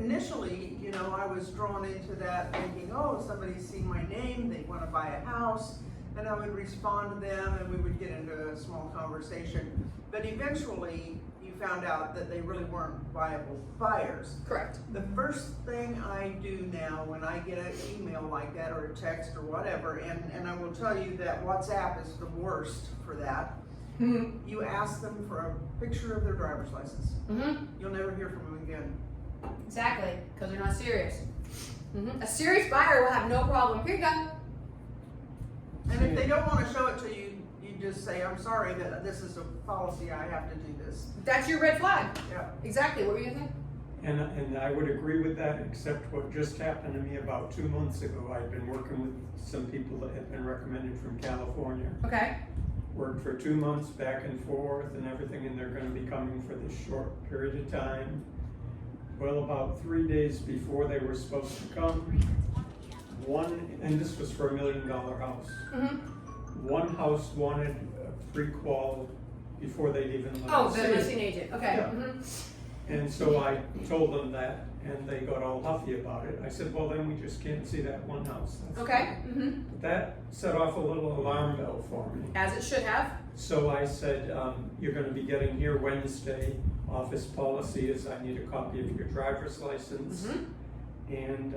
initially, you know, I was drawn into that thinking, oh, somebody's seen my name, they want to buy a house, and I would respond to them and we would get into a small conversation. But eventually, you found out that they really weren't viable buyers. Correct. The first thing I do now when I get an email like that or a text or whatever, and I will tell you that WhatsApp is the worst for that, you ask them for a picture of their driver's license. You'll never hear from them again. Exactly, because they're not serious. A serious buyer will have no problem. Here you go. And if they don't want to show it to you, you just say, I'm sorry, but this is a policy, I have to do this. That's your red flag. Yeah. Exactly. What were you gonna say? And I would agree with that, except what just happened to me about 2 months ago. I'd been working with some people that had been recommended from California. Okay. Worked for 2 months back and forth and everything, and they're gonna be coming for this short period of time. Well, about 3 days before they were supposed to come, and this was for $1 million house. One house wanted a pre-qual before they'd even let Oh, us the see it. listing agent. Okay. Yeah. And so I told them that, and they got all huffy about it. I said, well, then we just can't see that one house. That's Okay. But that set off a little alarm bell for me. As it should have. So I said, you're gonna be getting here Wednesday. Office policy is I need a copy of your driver's license. And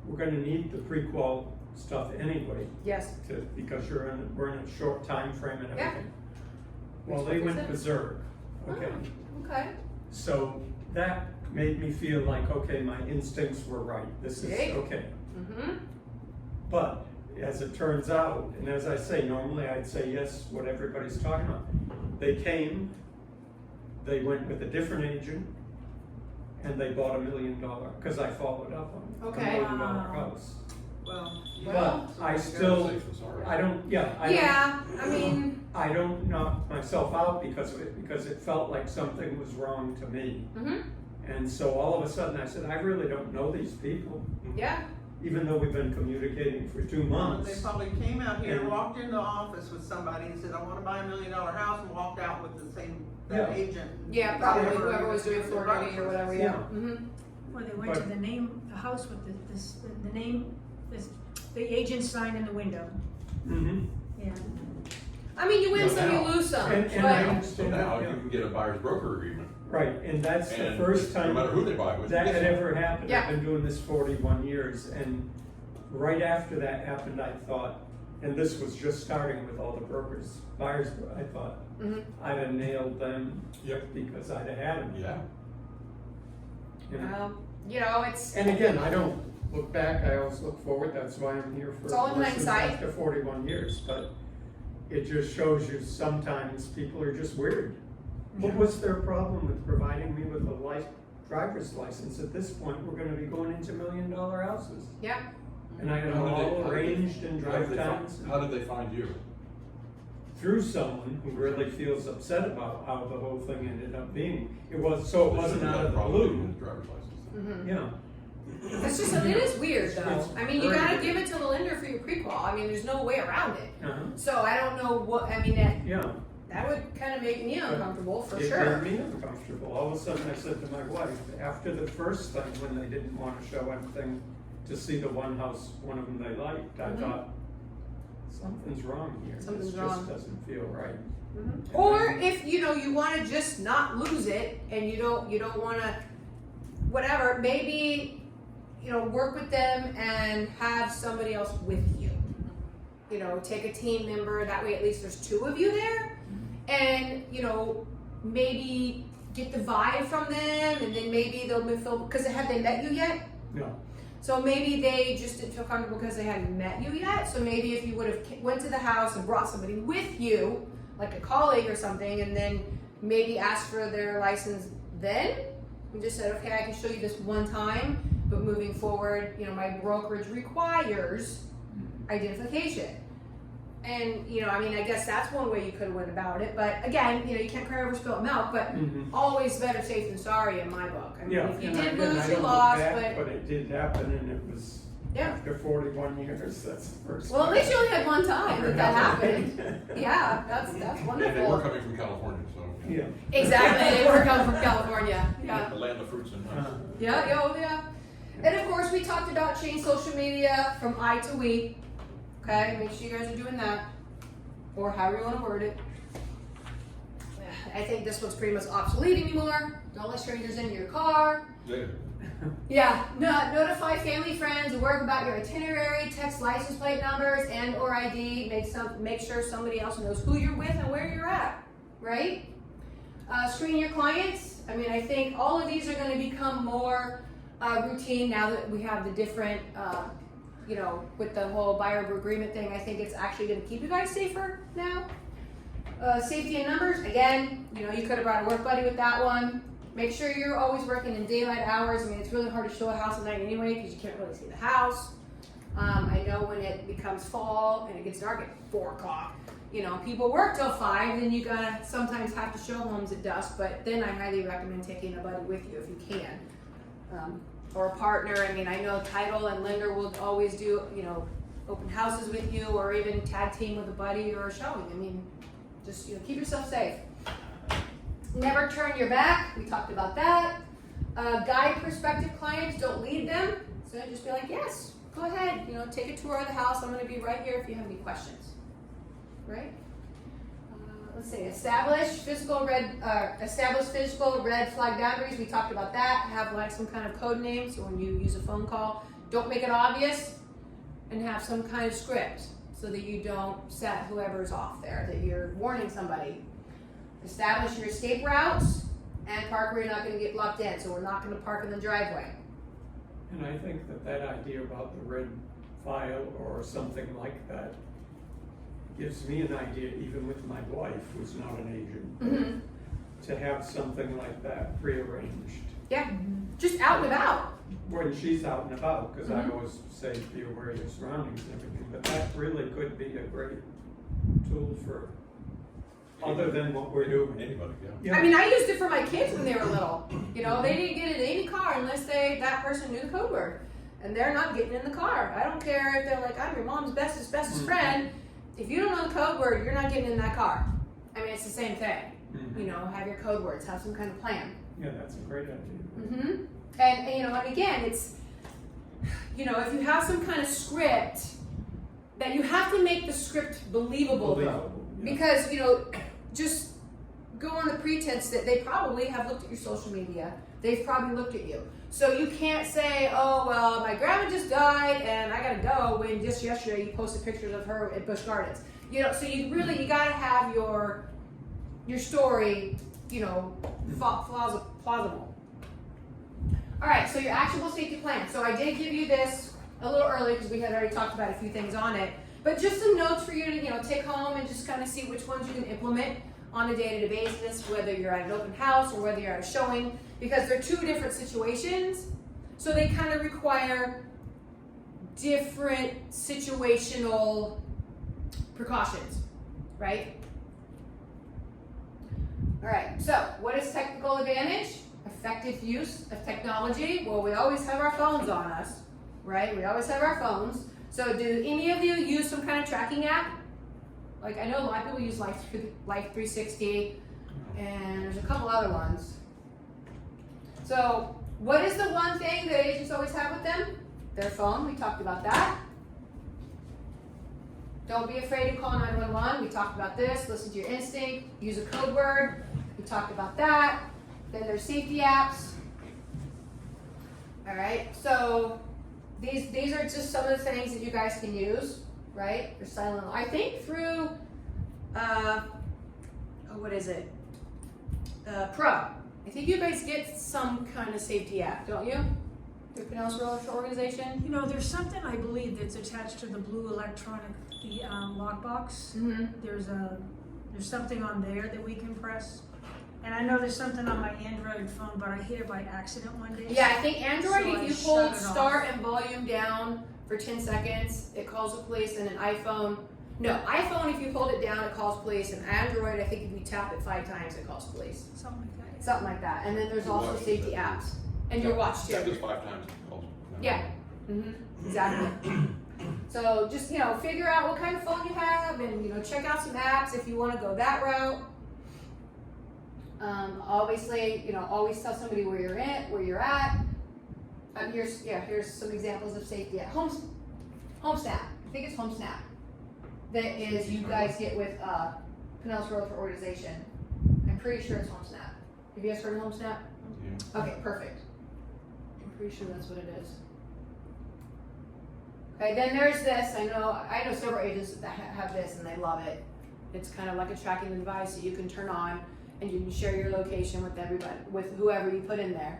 we're gonna need the pre-qual stuff anyway, Yes. because we're in a short time frame and Yeah. everything. Well, they went berserk, okay? Okay. So that made me feel like, okay, my instincts were right. This is Okay. okay. But as it turns out, and as I say, normally I'd say yes, what everybody's talking about. They came, they went with a different agent, and they bought $1 million, because I followed up on Okay. $1 million Wow. house. Well, But I still, I don't, Yeah. I mean, I don't knock myself out because of it, because it felt like something was wrong to me. Mm-hmm. And so all of a sudden I said, I really don't know these people, Yeah. even though we've been communicating for 2 They months. probably came out here, And- walked into the office with somebody and said, I wanna buy $1 million house, and walked out with the same, Yeah. that agent. Yeah, probably Whatever whoever was doing the Florida or driver's whatever, license. yeah. Mm-hmm. Or they went to But- the name, the house with the name, the agent sign in the window. Mhm. Yeah. I mean, you win So some, you now- lose some, and I but, understand So now that, you yeah. can get a buyer's broker agreement. Right, and that's the And first time no matter who they buy with. that had ever happened. Yeah. I've been doing this 41 years, and right after that happened, I thought, and this was just starting with all the brokers, buyers, I thought, Mhm. I'd have nailed them Yep. because I'd have had them. Yeah. You know? well, you know, it's, And again, I don't look back, I always look forward, that's why I'm here for It's all in lessons hindsight. after 41 years, but it just shows you sometimes people are just weird. What was their problem with providing me with a driver's license? At this point, we're gonna be going into $1 million houses. yeah. And I had them all arranged and drive times How did they find you? through someone who really feels upset about how the whole thing ended up being. It wasn't out of the blue. Driver's license. Mm-hmm. Yeah, It's just, it is weird though. It's I mean, you very gotta weird. give it to the lender for your pre-qual. I mean, there's no way around it. uh-huh, So I don't know what, I mean, yeah. that would kind of make me uncomfortable for It sure. made me uncomfortable. All of a sudden, I said to my wife, after the first thing, when they didn't want to show anything to see the one house, one of them they liked, I Mhm. thought, something's wrong here. Something's This wrong. just doesn't feel right. Mhm. Or if, you know, you wanna just not lose it and you don't wanna, whatever, maybe, you know, work with them and have somebody else with you. You know, take a team member, that way at least there's 2 of you there. And, you know, maybe get the vibe from them and then maybe they'll feel, because have they met you yet? No, So maybe they just didn't feel comfortable because they hadn't met you yet. So maybe if you would have went to the house and brought somebody with you, like a colleague or something, and then maybe asked for their license then, and just said, okay, I can show you this one time, but moving forward, you know, my brokerage requires identification. And, you know, I mean, I guess that's one way you could have went about it. But again, you know, you can't cry over spilled milk, but mhm. always better safe than sorry in my book. I mean, Yeah, if you and did again, lose, I you don't look lost, back, but but it did happen, and it was yeah. after 41 years, that's the first. Well, at least you only had one time ever that happened. happened. Yeah, that's And they were wonderful. coming from California, so. Yeah. Exactly, they were coming from California. Yeah. The land of fruits and nuts. Uh-huh. Yeah, oh yeah. And of course, we talked about change social media from I to we. Okay, make sure you guys are doing that, or however you want to word it. I think this one's pretty much obsolete anymore. Don't let strangers into your car. Yeah. Yeah, notify family, friends, and work about your itinerary, text license plate numbers and or ID. Make sure somebody else knows who you're with and where you're at, right? Screen your clients. I mean, I think all of these are going to become more routine now that we have the different, you know, with the whole buyer agreement thing. I think it's actually going to keep you guys safer now. Safety in numbers. Again, you know, you could have brought a work buddy with that one. Make sure you're always working in daylight hours. I mean, it's really hard to show a house at night anyway because you can't really see the house. I know when it becomes fall and it gets dark at 4 o'clock, you know, people work till 5, then you gotta sometimes have to show homes at dusk, but then I highly recommend taking a buddy with you if you can. Or a partner. I mean, I know title and lender will always do, you know, open houses with you or even tag team with a buddy or a showing. I mean, just, you know, keep yourself safe. Never turn your back. We talked about that. Guide prospective clients. Don't lead them. So just be like, yes, go ahead. You know, take a tour of the house. I'm going to be right here if you have any questions. Right? Let's see. Establish physical red flag boundaries. We talked about that. Have like some kind of code name. So when you use a phone call, don't make it obvious, and have some kind of script so that you don't set whoever's off there. That you're warning somebody. Establish your escape routes and park where you're not going to get blocked in. So we're not going to park in the driveway. And I think that idea about the red file or something like that gives me an idea, even with my wife, who's not an agent, Mm-hmm. to have something like that prearranged Yeah, just out and about. when she's out and about, because I Mhm. always say be aware of your surroundings and everything, but that really could be a great tool for other than what we're doing. Anybody, yeah. Yeah. I mean, I used it for my kids when they were little. You know, they didn't get in any car unless that person knew the code word. And they're not getting in the car. I don't care if they're like, I'm your mom's bestest friend. If you don't know the code word, you're not getting in that car. I mean, it's the same thing. Mhm. You know, have your code words, have some kind of plan. Yeah, that's a great idea. Mm-hmm. And you know, and again, it's, you know, if you have some kind of script, that you have to make the script believable, though. Believable, yeah. Because, you know, just go on the pretense that they probably have looked at your social media. They've probably looked at you. So you can't say, oh, well, my grandma just died and I gotta go, when just yesterday you posted pictures of her at Busch Gardens. You know, so you gotta have your story, you know, plausible. All right, so your actionable safety plan. So I did give you this a little early because we had already talked about a few things on it, but just some notes for you to, you know, take home and just kind of see which ones you can implement on a day-to-day basis, whether you're at an open house or whether you're at a showing, because they're two different situations, so they kind of require different situational precautions, right? All right, so what is technical advantage? Effective use of technology. Well, we always have our phones on us, right? We always have our phones. So do any of you use some kind of tracking app? Like, I know a lot of people use Life 360, and there's a couple other ones. So what is the one thing that agents always have with them? Their phone. We talked about that. Don't be afraid to call 911. We talked about this. Listen to your instinct. Use a code word. We talked about that. Then there's safety apps. All right. So these are just some of the things that you guys can use, right? There's silent. I think through what is it? Pro. I think you guys get some kind of safety app, don't you? Through Pinellas Realtor Organization. You know, there's something I believe that's attached to the blue electronic, the lockbox. Mm-hmm. There's something on there that we can press. And I know there's something on my Android phone, but I hit it by accident one day. Yeah, I think Android, So if I you shut hold it off. start and volume down for 10 seconds, it calls the police, and an iPhone, if you hold it down, it calls police, and Android, I think if you tap it 5 times, it calls police. Something like that. Something like that. And then there's Your also watch safety does apps. And your watch Tap too. this 5 times. Yeah. Exactly. So just, you know, figure out what kind of phone you have, and, you know, check out some apps if you want to go that route. Obviously, you know, always tell somebody where you're at. Here's some examples of safety at HomeSnap. I think it's HomeSnap. That is, you guys get with Pinellas Realtor Organization. I'm pretty sure it's HomeSnap. Have you guys heard of HomeSnap? Yeah. Okay, perfect. I'm pretty sure that's what it is. Okay, then there's this. I know several agents that have this and they love it. It's kind of like a tracking device that you can turn on, and you can share your location with everybody, with whoever you put in there.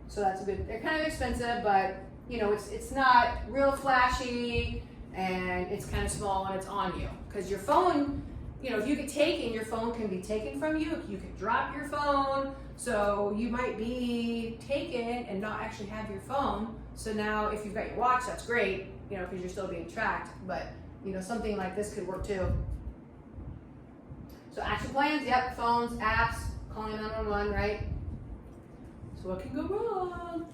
So that's a good. They're kind of expensive, but you know, it's not real flashy, and it's kind of small and it's on you. Because your phone, you know, if you get taken, your phone can be taken from you. You can drop your phone, so you might be taken and not actually have your phone. So now, if you've got your watch, that's great, you know, because you're still being tracked. But you know, something like this could work too. So action plans, yep, phones, apps, calling 911, right? So what can go wrong?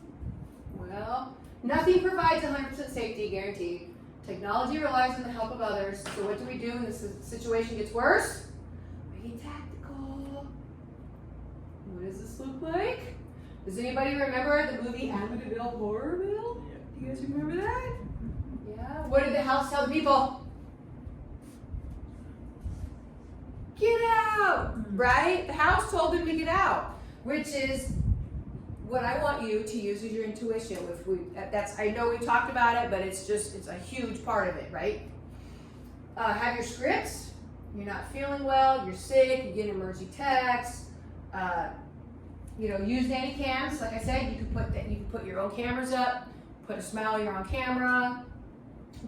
Well, nothing provides 100% safety guarantee. Technology relies on the help of others. So what do we do when the situation gets worse? We get tactical. What does this look like? Does anybody remember the movie Amityville Horrorville? Do you guys remember that? Yeah. What did the house tell the people? Get out, right? The house told them to get out, which is what I want you to use as your intuition. I know we talked about it, but it's a huge part of it, right? Have your scripts. You're not feeling well, you're sick, you get an emergency text. Use nanny cams. Like I said, you can put your own cameras up, put a smile, you're on camera,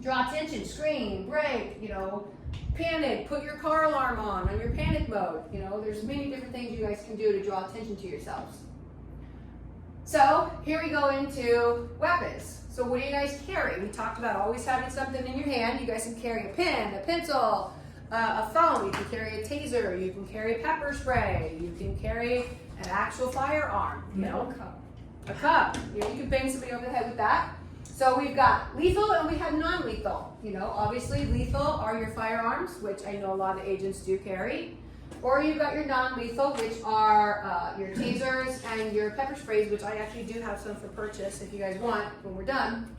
draw attention, scream, break, panic, put your car alarm on your panic mode. There's many different things you guys can do to draw attention to yourselves. So here we go into weapons. So what do you guys carry? We talked about always having something in your hand. You guys can carry a pen, a pencil, a phone, you can carry a taser, you can carry pepper spray, you can carry an actual firearm, you know, a cup. You know, you can bang somebody over the head with that. So we've got lethal and we have non-lethal. You know, obviously lethal are your firearms, which I know a lot of agents do carry. Or you've got your non-lethal, which are your tasers and your pepper sprays, which I actually do have some for purchase if you guys want when we're done.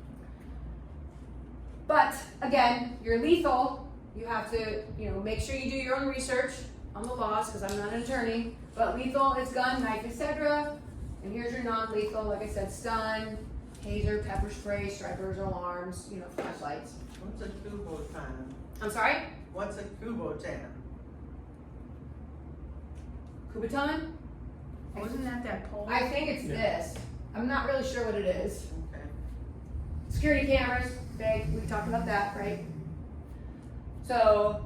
But again, your lethal, you have to, you know, make sure you do your own research on the laws, because I'm not an attorney. But lethal is gun, knife, etc. And here's your non-lethal, like I said, stun, taser, pepper spray, strikers, alarms, you know, flashlights. What's a Kubotan? I'm sorry? What's a Kubotan? Kubotan? Wasn't that pole? I think it's Yeah. this. I'm not really sure what it is. Okay. Security cameras, big, we talked about that, right? So,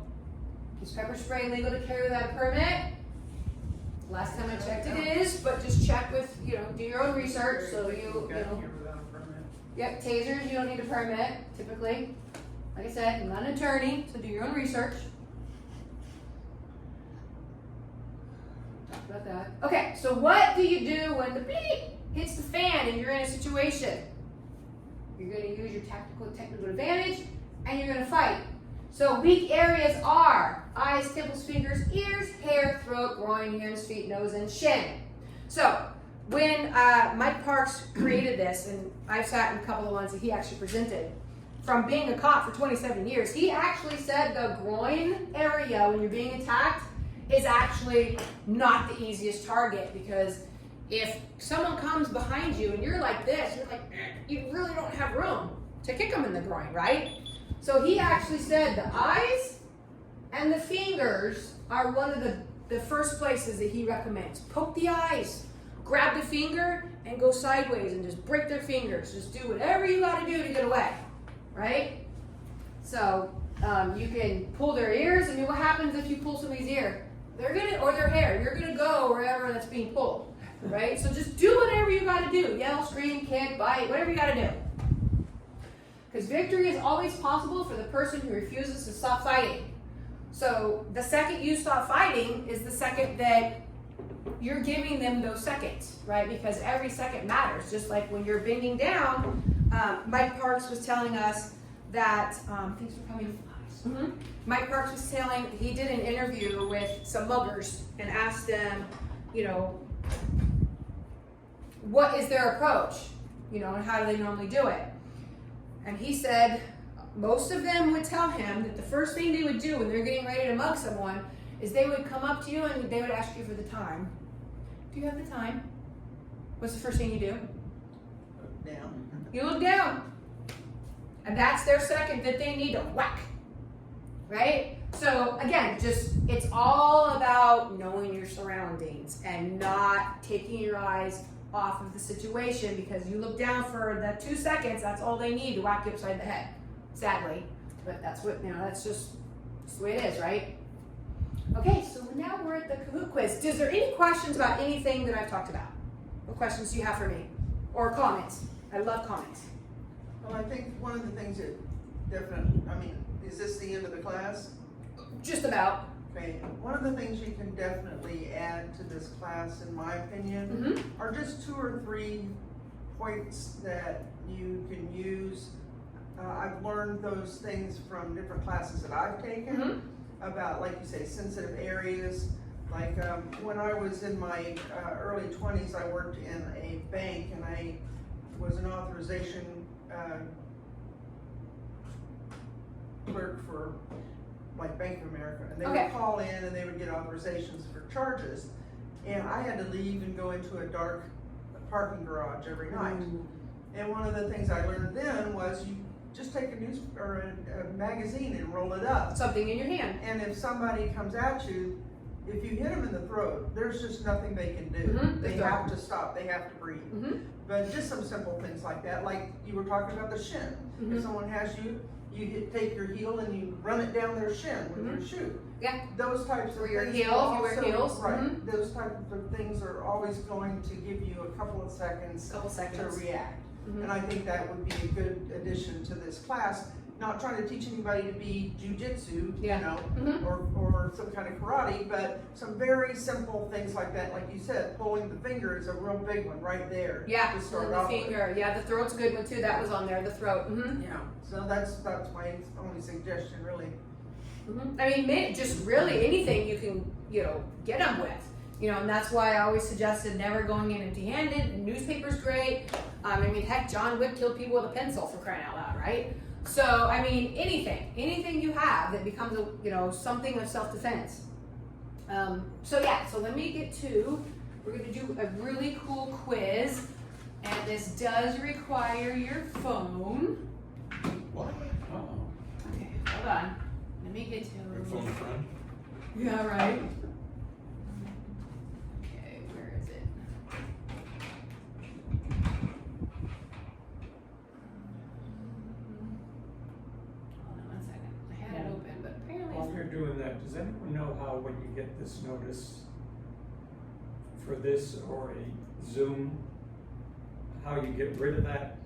is pepper spray legal to carry without a permit? Last time I checked it is, but just check with, you know, do your own research, so you know. Here without a permit. Yep, tasers, you don't need a permit, typically. Like I said, I'm not an attorney, so do your own research. Talked about that. Okay, so what do you do when the beep hits the fan and you're in a situation? You're gonna use your technical advantage, and you're gonna fight. So weak areas are eyes, temples, fingers, ears, hair, throat, groin, hands, feet, nose, and shin. So when Mike Parks created this, and I've sat in a couple of ones that he actually presented, from being a cop for 27 years, he actually said the groin area when you're being attacked is actually not the easiest target, because if someone comes behind you and you're like this, you're like, you really don't have room to kick them in the groin, right? So he actually said the eyes and the fingers are one of the first places that he recommends. Poke the eyes, grab the finger, and go sideways and just break their fingers. Just do whatever you gotta do to get away, right? So you can pull their ears. I mean, what happens if you pull somebody's ear? They're gonna, or their hair, you're gonna go wherever that's being pulled, right? So just do whatever you gotta do. Yell, scream, kick, bite, whatever you gotta do. Because victory is always possible for the person who refuses to stop fighting. So the second you stop fighting is the second that you're giving them those seconds, right? Because every second matters. Just like when you're bending down, Mike Parks was telling us that, thanks for coming. Mike Parks was telling, he did an interview with some muggers and asked them, you know, what is their approach? You know, and how do they normally do it? And he said most of them would tell him that the first thing they would do when they're getting ready to mug someone is they would come up to you and they would ask you for the time. Do you have the time? What's the first thing you do? Look down. You look down. And that's their second that they need to whack. Right? So again, just it's all about knowing your surroundings and not taking your eyes off of the situation, because you look down for that 2 seconds, that's all they need to whack you upside the head. Sadly. But that's what, you know, that's the way it is, right? Okay, so now we're at the Kahoot quiz. Is there any questions about anything that I've talked about? What questions do you have for me? Or comments? I love comments. Well, I think one of the things that definitely, I mean, is this the end of the class? Just about. Okay, one of the things you can definitely add to this class, in my opinion, Mm-hmm. are just 2 or 3 points that you can use. I've learned those things from different classes that I've taken about, like you say, sensitive areas. Like when I was in my early 20s, I worked in a bank, and I was an authorization clerk for like Bank of America, and they would call in and they would get authorizations for charges, and I had to leave and go into a dark parking garage every night. And one of the things I learned then was you just take a news or a magazine and roll it up. Something in your hand. And if somebody comes at you, if you hit them in the throat, there's just nothing they can do. They have to stop. They have to breathe. But just some simple things like that, like you were talking about the shin. If someone has you, you take your heel and you run it down their shin with your shoe. Yeah. Those types of Or your things. heel, if you wear heels. Right. Those types of things are always going to give you a couple of seconds Couple seconds. to react. And I think that would be a good addition to this class. not trying to teach anybody to be jujitsu, Yeah. you know, Mhm. or some kind of karate, but some very simple things like that. Like you said, pulling the finger is a real big one right there. Yeah, To start and the off with. finger. Yeah, the throat's a good one too. That was on there. The throat. Mm-hmm. Yeah, so that's my only suggestion, really. Mm-hmm. I mean, just really anything you can, get them with. And that's why I always suggested never going in empty-handed. Newspaper's great. I mean, heck, John Wick killed people with a pencil, for crying out loud, right? So, I mean, anything you have that becomes something of self-defense. So let me get to, we're gonna do a really cool quiz, and this does require your phone. What? Uh-oh. Okay, hold on. Let me get to. Your phone a friend? Yeah, right. Okay, where is it? Hold on one second. I had it open, but apparently While it's you're doing that, does anyone know how when you get this notice for this or a Zoom, how you get rid of that?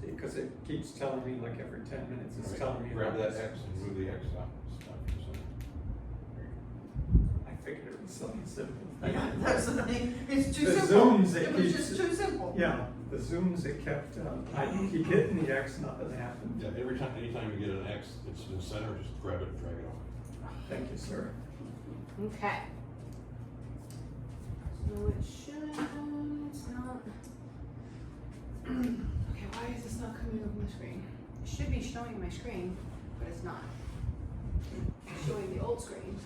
Because it keeps telling me like every 10 minutes, it's telling me. Grab about that this. X and move the X out. Stop for a second. I figured it was something simple. Yeah, that's the thing, it's too The simple. Zooms, it It was keeps- just too simple. Yeah, the Zooms, it kept, I keep hitting the X, nothing happened. Yeah, anytime you get an X, it's in the center, just grab it and drag it off. Thank you, sir. okay. So it should. It's not. Okay, why is this not coming up on the screen? It should be showing my screen, but it's not. It's showing the old screen.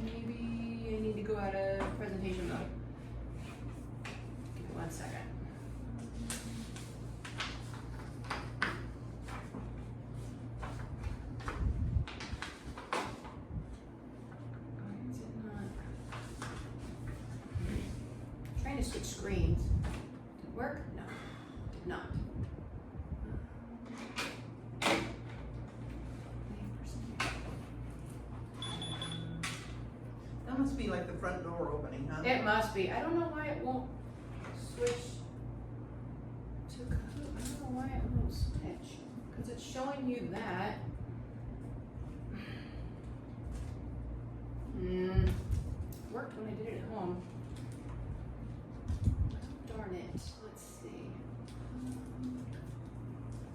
Maybe I need to go out of presentation mode. Give me 1 second. Why is it not? I'm trying to switch screens. Did it work? No, did not. That must be like the front door opening, huh? It must be. I don't know why it won't switch to Kahoot. I don't know why it won't switch. Because it's showing you that. Worked when I did it at home. Darn it. Let's see.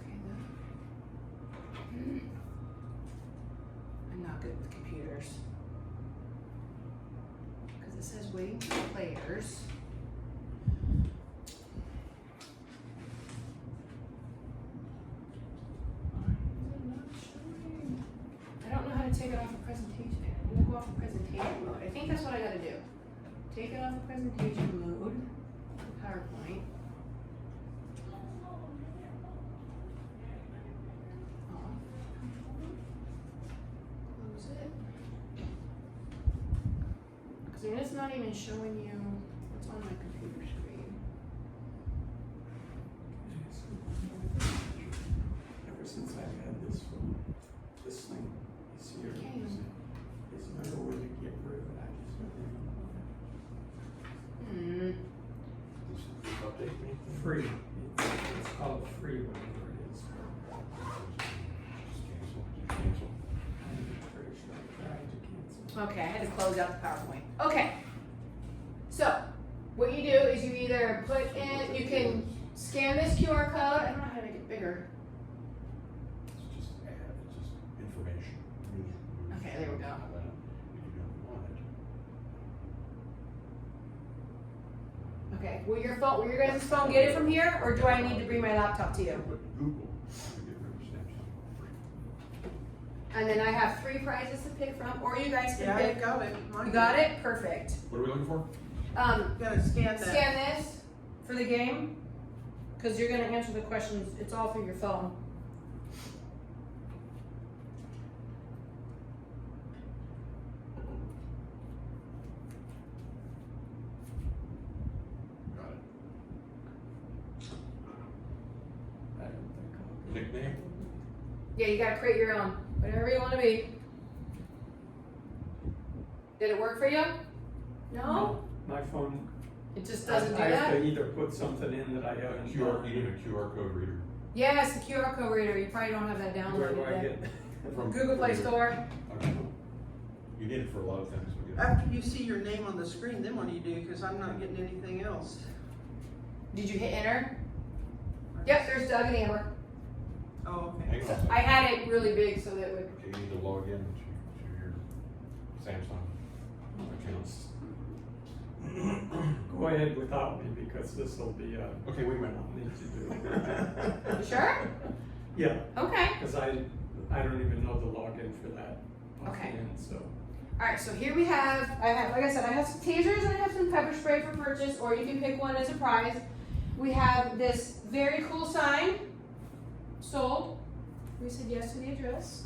Okay, I'm not good with computers. Because it says waiting for players. Why is it not showing? I don't know how to take it off of presentation. I'm gonna go off of presentation mode. I think that's what I gotta do. Take it off of presentation mode, PowerPoint. Off. Close it. Because it's not even showing you what's on my computer screen. Ever since I've had this phone, this thing is here. Okay. There's no way to get rid of it. I just don't Hmm. This update me? know. Free. It's called free, whatever it is. Just cancel. I'm pretty sure I tried to cancel. Okay, I had to close out the PowerPoint. Okay. So, what you do is you either put in, you can scan this QR code. I don't know how to make it bigger. It's just information. News. Okay, there we go. If you don't want it. Okay, will your guys' phone get it from here, or do I need to bring my laptop to you? But Google, to get rid of Snapchat. And then I have 3 prizes to pick from, or you guys can Yeah, pick. you got it. You got it? Perfect. What are we looking for? Gotta scan that. Scan this for the game, because you're gonna answer the questions. It's all through your phone. Got it. I don't think I'll. Nickname? Yeah, you gotta create your own, whatever you want to be. Did it work for you? No? My phone. It just doesn't do I have that? to either put something in that I haven't. You need a QR code reader. Yes, the QR code reader. You probably don't have that Where downloaded do I yet. get? From Google Play Store. Okay. You need it for a lot of things. We get it. After you see your name on the screen, then what do you do? Cause I'm not getting anything else. Did you hit enter? Yep, there's Doug and Amber. Oh, okay. Hang on a second. I had it really big so that it would. Okay, you need to log in to your Samsung accounts. Go ahead without me because this will be, Okay, wait a minute. I'll need to do. You sure? Yeah, Okay. because I don't even know the login for that Okay. offhand, so. All right, so here we have, like I said, I have some tasers and I have some pepper spray for purchase, or you can pick one as a prize. We have this very cool sign, sold. We said yes to the address.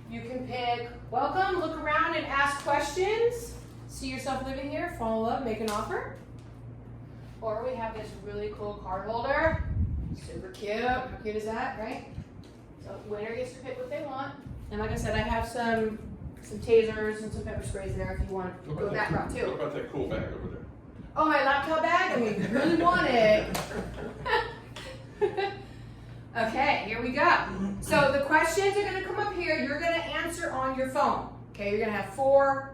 You can pick welcome, look around and ask questions, see yourself living here, follow up, make an offer. Or we have this really cool card holder, super cute. How cute is that, right? So winner gets to pick what they want. And like I said, I have some tasers and some pepper sprays there if you want to go that route What too. about that cool bag over there? Oh, my laptop bag? I mean, if you really want it. Okay, here we go. So the questions are gonna come up here. You're gonna answer on your phone. Okay, you're gonna have four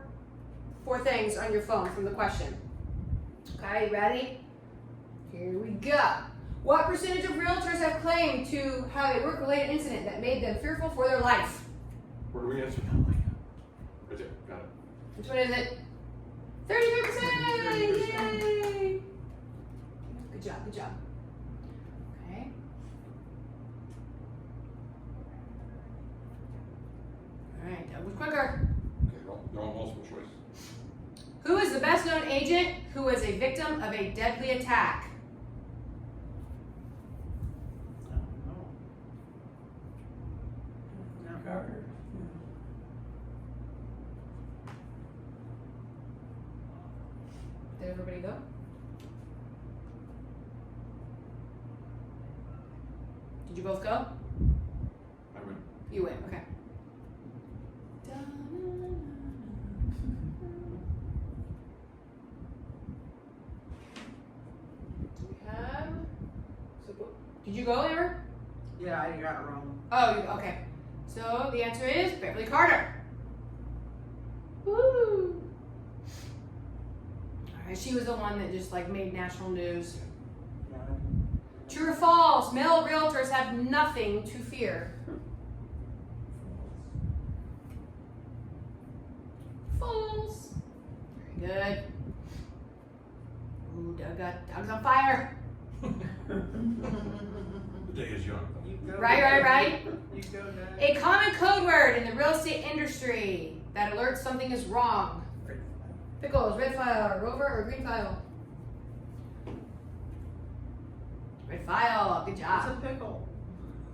things on your phone from the question. Okay, you ready? Here we go. What percentage of realtors have claimed to have a work-related incident that made them fearful for their life? Where do we answer now? Right there, got it. Which one is it? 33%! Yay! Good job, good job. Okay. All right, that was quicker. Okay, they're all multiple choice. Who is the best known agent who was a victim of a deadly attack? I don't know. No. Carter. Did everybody go? Did you both go? I went. You went, okay. We have. Did you go, Amber? Yeah, I got it wrong. Oh, okay. So the answer is Beverly Carter. Woo! Alright, she was the one that just like made national news. Yeah. True or false? Male realtors have nothing to fear. False. Very good. Ooh, Doug's on fire. The day is young. You go. Right. You go now. A common code word in the real estate industry that alerts something is wrong. Pickles, red file, rover, or green file? Red file, good It's job. a pickle.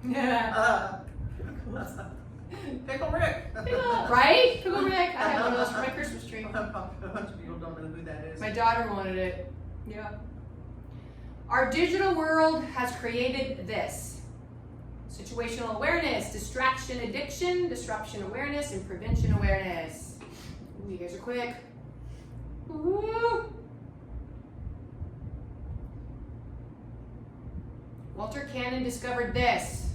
Yeah. Pickle Rick. Pickle, right? Pickle Rick. I had one of those for my Christmas tree. A bunch of people don't know who that is. My daughter wanted it. Yeah. Our digital world has created this. Situational awareness, distraction addiction, disruption awareness, and prevention awareness. Ooh, you guys are quick. Woo! Walter Cannon discovered this.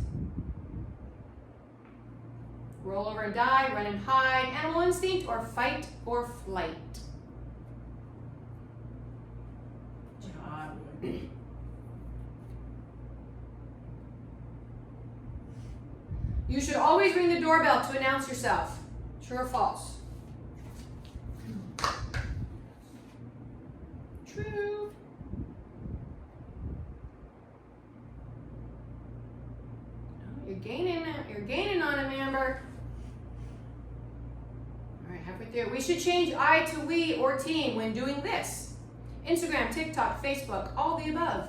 Roll over and die, run and hide, animal instinct, or fight or flight. Job. You should always ring the doorbell to announce yourself. True or false? True. Oh, you're gaining on him, Amber. All right, halfway through. We should change I to we or team when doing this. Instagram, TikTok, Facebook, all the above.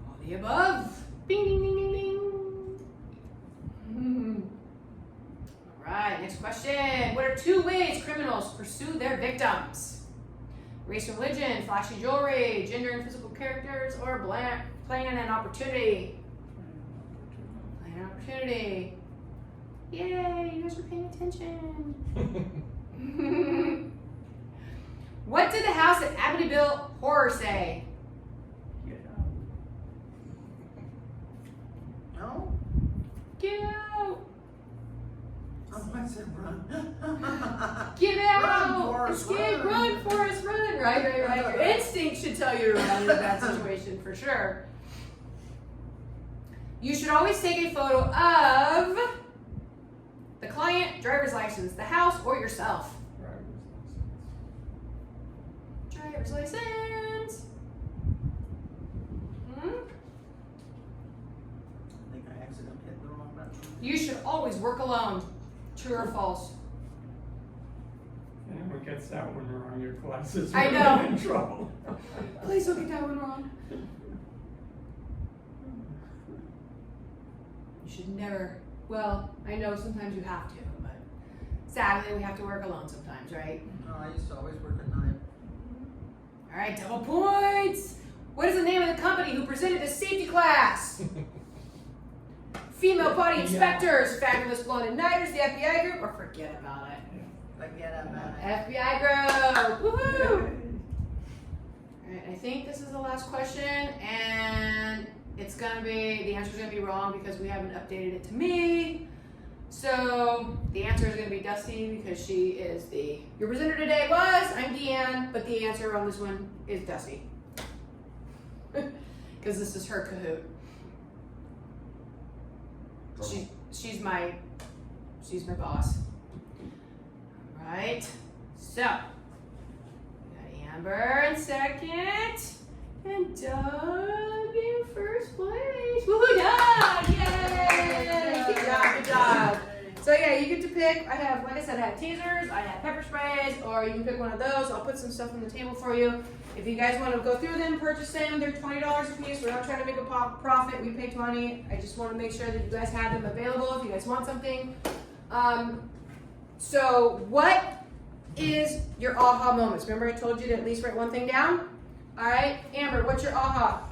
All the above. Bing, ding, ding, ding, ding. All right, next question. What are 2 ways criminals pursue their victims? Race and religion, flashy jewelry, gender and physical characters, or plan and opportunity? Plan and opportunity. Yay, you guys are paying attention. What did the house at Amityville Horror say? No? Get out! Oh, I said run. Get out! Run, Forrest, Escape! Run, Forrest, run! Right. Your instinct should tell you to run in that situation for sure. You should always take a photo of the client, driver's license, the house, or yourself. Driver's license. I think I accidentally hit the wrong button. You should always work alone. True or false? If anyone gets that one wrong, your class is I really know. in trouble. Please don't get that one wrong. You should never. Well, I know sometimes you have to, but sadly we have to work alone sometimes, right? No, I used to always work at night. All right, double points. What is the name of the company who presented the safety class? Female body inspectors, Fabulous Blonde and Nighters, the FBI group, or forget about it. Forget about it. FBI group. Woohoo! All right, I think this is the last question, and the answer's gonna be wrong because we haven't updated it to me. So the answer is gonna be Dusty because she is your presenter today I'm Deanne, but the answer on this one is Dusty. Because this is her Kahoot. She's my boss. All right, so we got Amber in second, and Doug in first place. Woohoo, Doug! Yay! Good job. So yeah, you get to pick. Like I said, I have tasers, I have pepper sprays, or you can pick one of those. I'll put some stuff on the table for you. If you guys want to go through them, purchase them. They're $20 a piece. We're not trying to make a profit. We pay $20. I just want to make sure that you guys have them available if you guys want something. So what is your aha moments? Remember I told you to at least write one thing down? All right, Amber, what's your aha?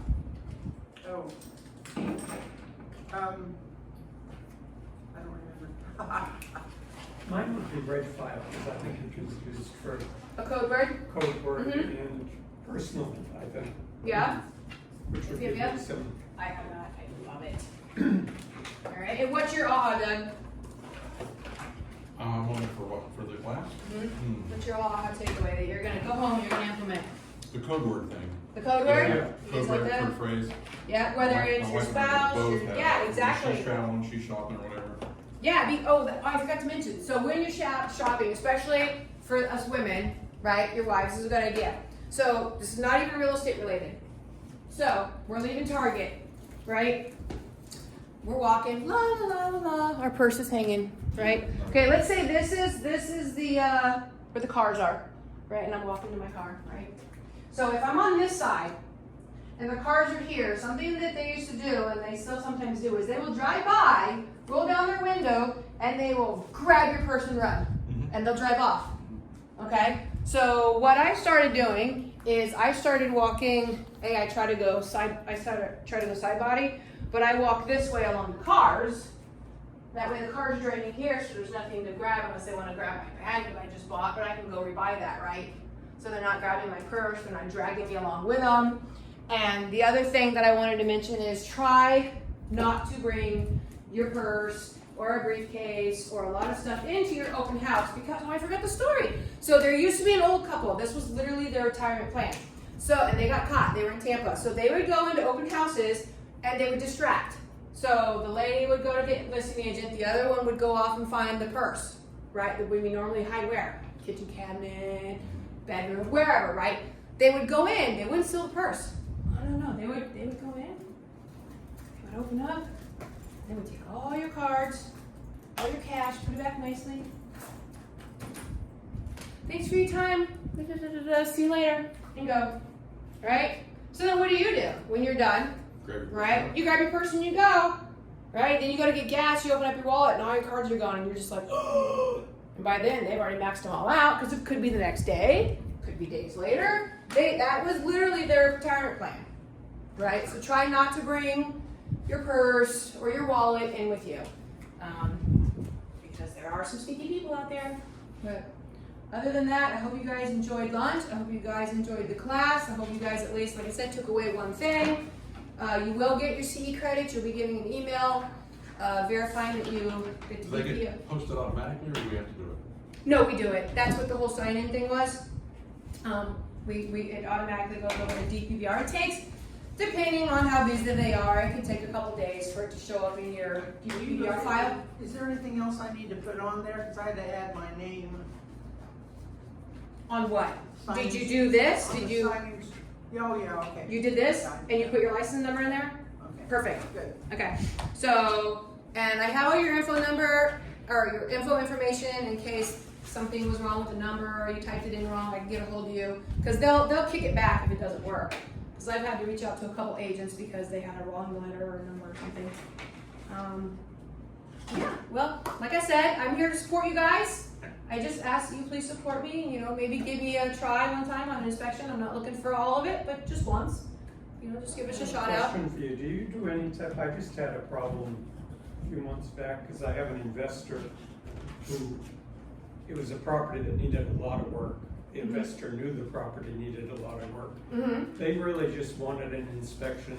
Oh. I don't remember. Mine would be red file, because I think it is used for A code word? code word Mhm. and personal, I think. Yeah. Which would Yep, be yep. some. I have not. I love it. All right, and what's your aha, Doug? One for what, for the class? What's your aha takeaway that you're gonna go home, you're gonna implement? The code word thing. The code word? Yeah. Things Code like word, that? code phrase. Yeah, whether My it's your wife and I spouse, both have yeah, it. When exactly. she's traveling, she's shopping or whatever. Yeah, I forgot to mention. So when you're shopping, especially for us women, right, your wives, this is a good idea. So this is not even real estate related. So we're leaving Target, right? We're walking, la la la la la. Our purse is hanging, right? Okay, let's say this is the where the cars are, right? And I'm walking to my car, right? So if I'm on this side and the cars are here, something that they used to do and they still sometimes do is they will drive by, roll down their window, and they will grab your purse and run, and they'll drive off. Okay? So what I started doing is I started walking. I try to go side body, but I walk this way along the cars. That way the car's driving here, so there's nothing to grab unless they want to grab my bag that I just bought, but I can go rebuy that, right? So they're not grabbing my purse, they're not dragging me along with them. And the other thing that I wanted to mention is try not to bring your purse or a briefcase or a lot of stuff into your open house because, I forgot the story. So there used to be an old couple. This was literally their retirement plan. So, and they got caught. They were in Tampa. So they would go into open houses and they would distract. So the lady would go to the listing agent. The other one would go off and find the purse, right? That we normally hide where? Kitchen cabinet, bedroom, wherever, right? They would go in. They wouldn't steal the purse. No. They would go in. They would open up. They would take all your cards, all your cash, put it back nicely. Thanks for your time. See you later. And go. Right? So then what do when you're done? Right? You grab your purse and you go. Right? Then you go to get gas, you open up your wallet, and all your cards are gone, and you're just like, oh. And by then, they've already maxed them all out, because it could be the next day, could be days later. That was literally their retirement plan. Right? So try not to bring your purse or your wallet in with you. Because there are some sneaky people out there. But other than that, I hope you guys enjoyed lunch. I hope you guys enjoyed the class. I hope you guys at least, like I said, took away one thing. You will get your CE credits. You'll be getting an email verifying that you get to Do they DP. get posted automatically, or do we have to do it? No, we do it. That's what the whole sign-in thing was. It automatically goes over to DPVR. It takes, depending on how busy they are, it can take a couple days for it to show up in your DPVR file. Is there anything else I need to put on there? Cause I had to add my name. On what? Did Signage. you do this? On Did the you? signage. Oh, yeah, okay. You did this, and you put your license number in there. Okay. Perfect. Good. Okay. So, and I have all your info number or your info information in case something was wrong with the number or you typed it in wrong. I can get a hold of you because they'll kick it back if it doesn't work. Because I've had to reach out to a couple agents because they had a wrong letter or number or something. Yeah. Well, like I said, I'm here to support you guys. I just ask that you please support me. You know, maybe give me a try one time on an inspection. I'm not looking for all of it, but just once. You know, just give us a shot out. Question for you, do you do any type, I just had a problem a few months back, because I have an investor who, it was a property that needed a lot of work. The investor knew the property needed a lot of work. Mm-hmm. They really just wanted an inspection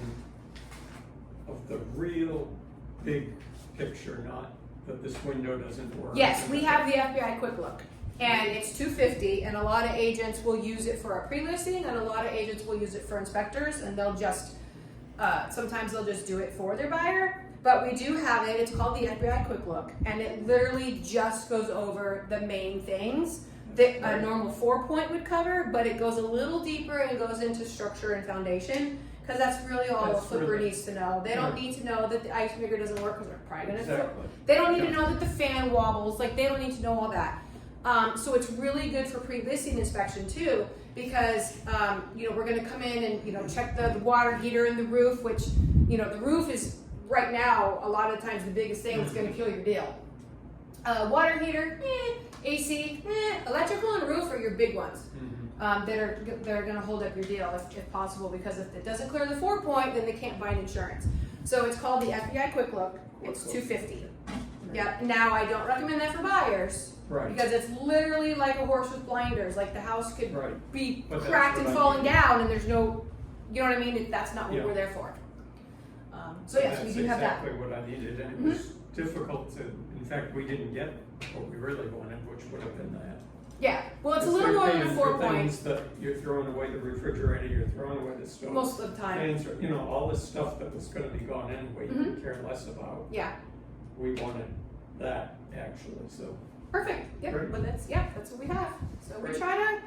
of the real big picture, not that this window doesn't work. Yes, we have the FBI Quick Look, and it's $250, and a lot of agents will use it for a pre-listing, and a lot of agents will use it for inspectors, and they'll just, sometimes they'll just do it for their buyer, but we do have it. It's called the FBI Quick Look, and it literally just goes over the main things that a normal 4-point would cover, but it goes a little deeper and goes into structure and foundation, because that's really all a That's flipper really- needs to know. They don't need to know that the ice maker doesn't work, because they're probably gonna Exactly. they don't need to Yeah. know that the fan wobbles, like they don't need to know all that. So it's really good for pre-listing inspection too, because you know, we're gonna come in and, you know, check the water heater in the roof, which, you know, the roof is right now a lot of times the biggest thing that's gonna kill your deal. Water heater, AC, electrical and roof are your big ones. Mhm. That are gonna hold up your deal if possible, because if it doesn't clear the 4-point, then they can't bind insurance. So it's called the FBI Quick Look. It's $250. Yep. Now I don't recommend that for buyers Right. because it's literally like a horse with blinders. Like the house could Right. be But that's cracked and what I falling mean. down, and there's no, you know what I mean? That's not what Yeah. we're there for. So yes, we do have that. That's exactly what I needed, and it was difficult to, in fact, we didn't get what we really wanted, which would have been that. Yeah. Well, it's a Because little they're more than a paying for 4-point things that you're throwing away the refrigerator, you're throwing away the stove. most of the time. Fans, you know, all this stuff that was gonna be gone anyway, you Mhm. care less about. Yeah. We wanted that, actually, so. Perfect. Yep. Great. But that's what we have. So we Great. try to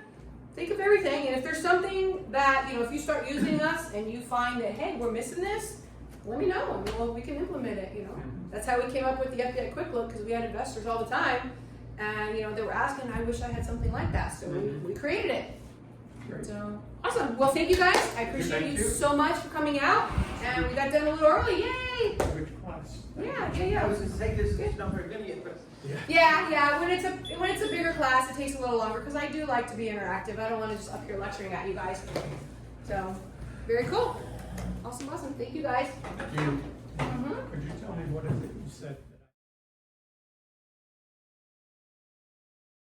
think of everything, and if there's something that, you know, if you start using us and you find that, hey, we're missing this, let me know, and we can implement it. You know, Mhm. that's how we came up with the FBI Quick Look, because we had investors all the time, and you know, they were asking, I wish I had something like that, so Mhm. we created it. Great. So awesome. Well, thank you guys. I appreciate Thank you you. so much for coming out, and we got done a little early. Yay! Which class? Yeah. I was gonna say, this is not very good yet, but Yeah. When it's a bigger class, it takes a little longer because I do like to be interactive. I don't want to just up here lecturing at you guys. So, very cool. Awesome. Thank you guys. Thank you. Mhm.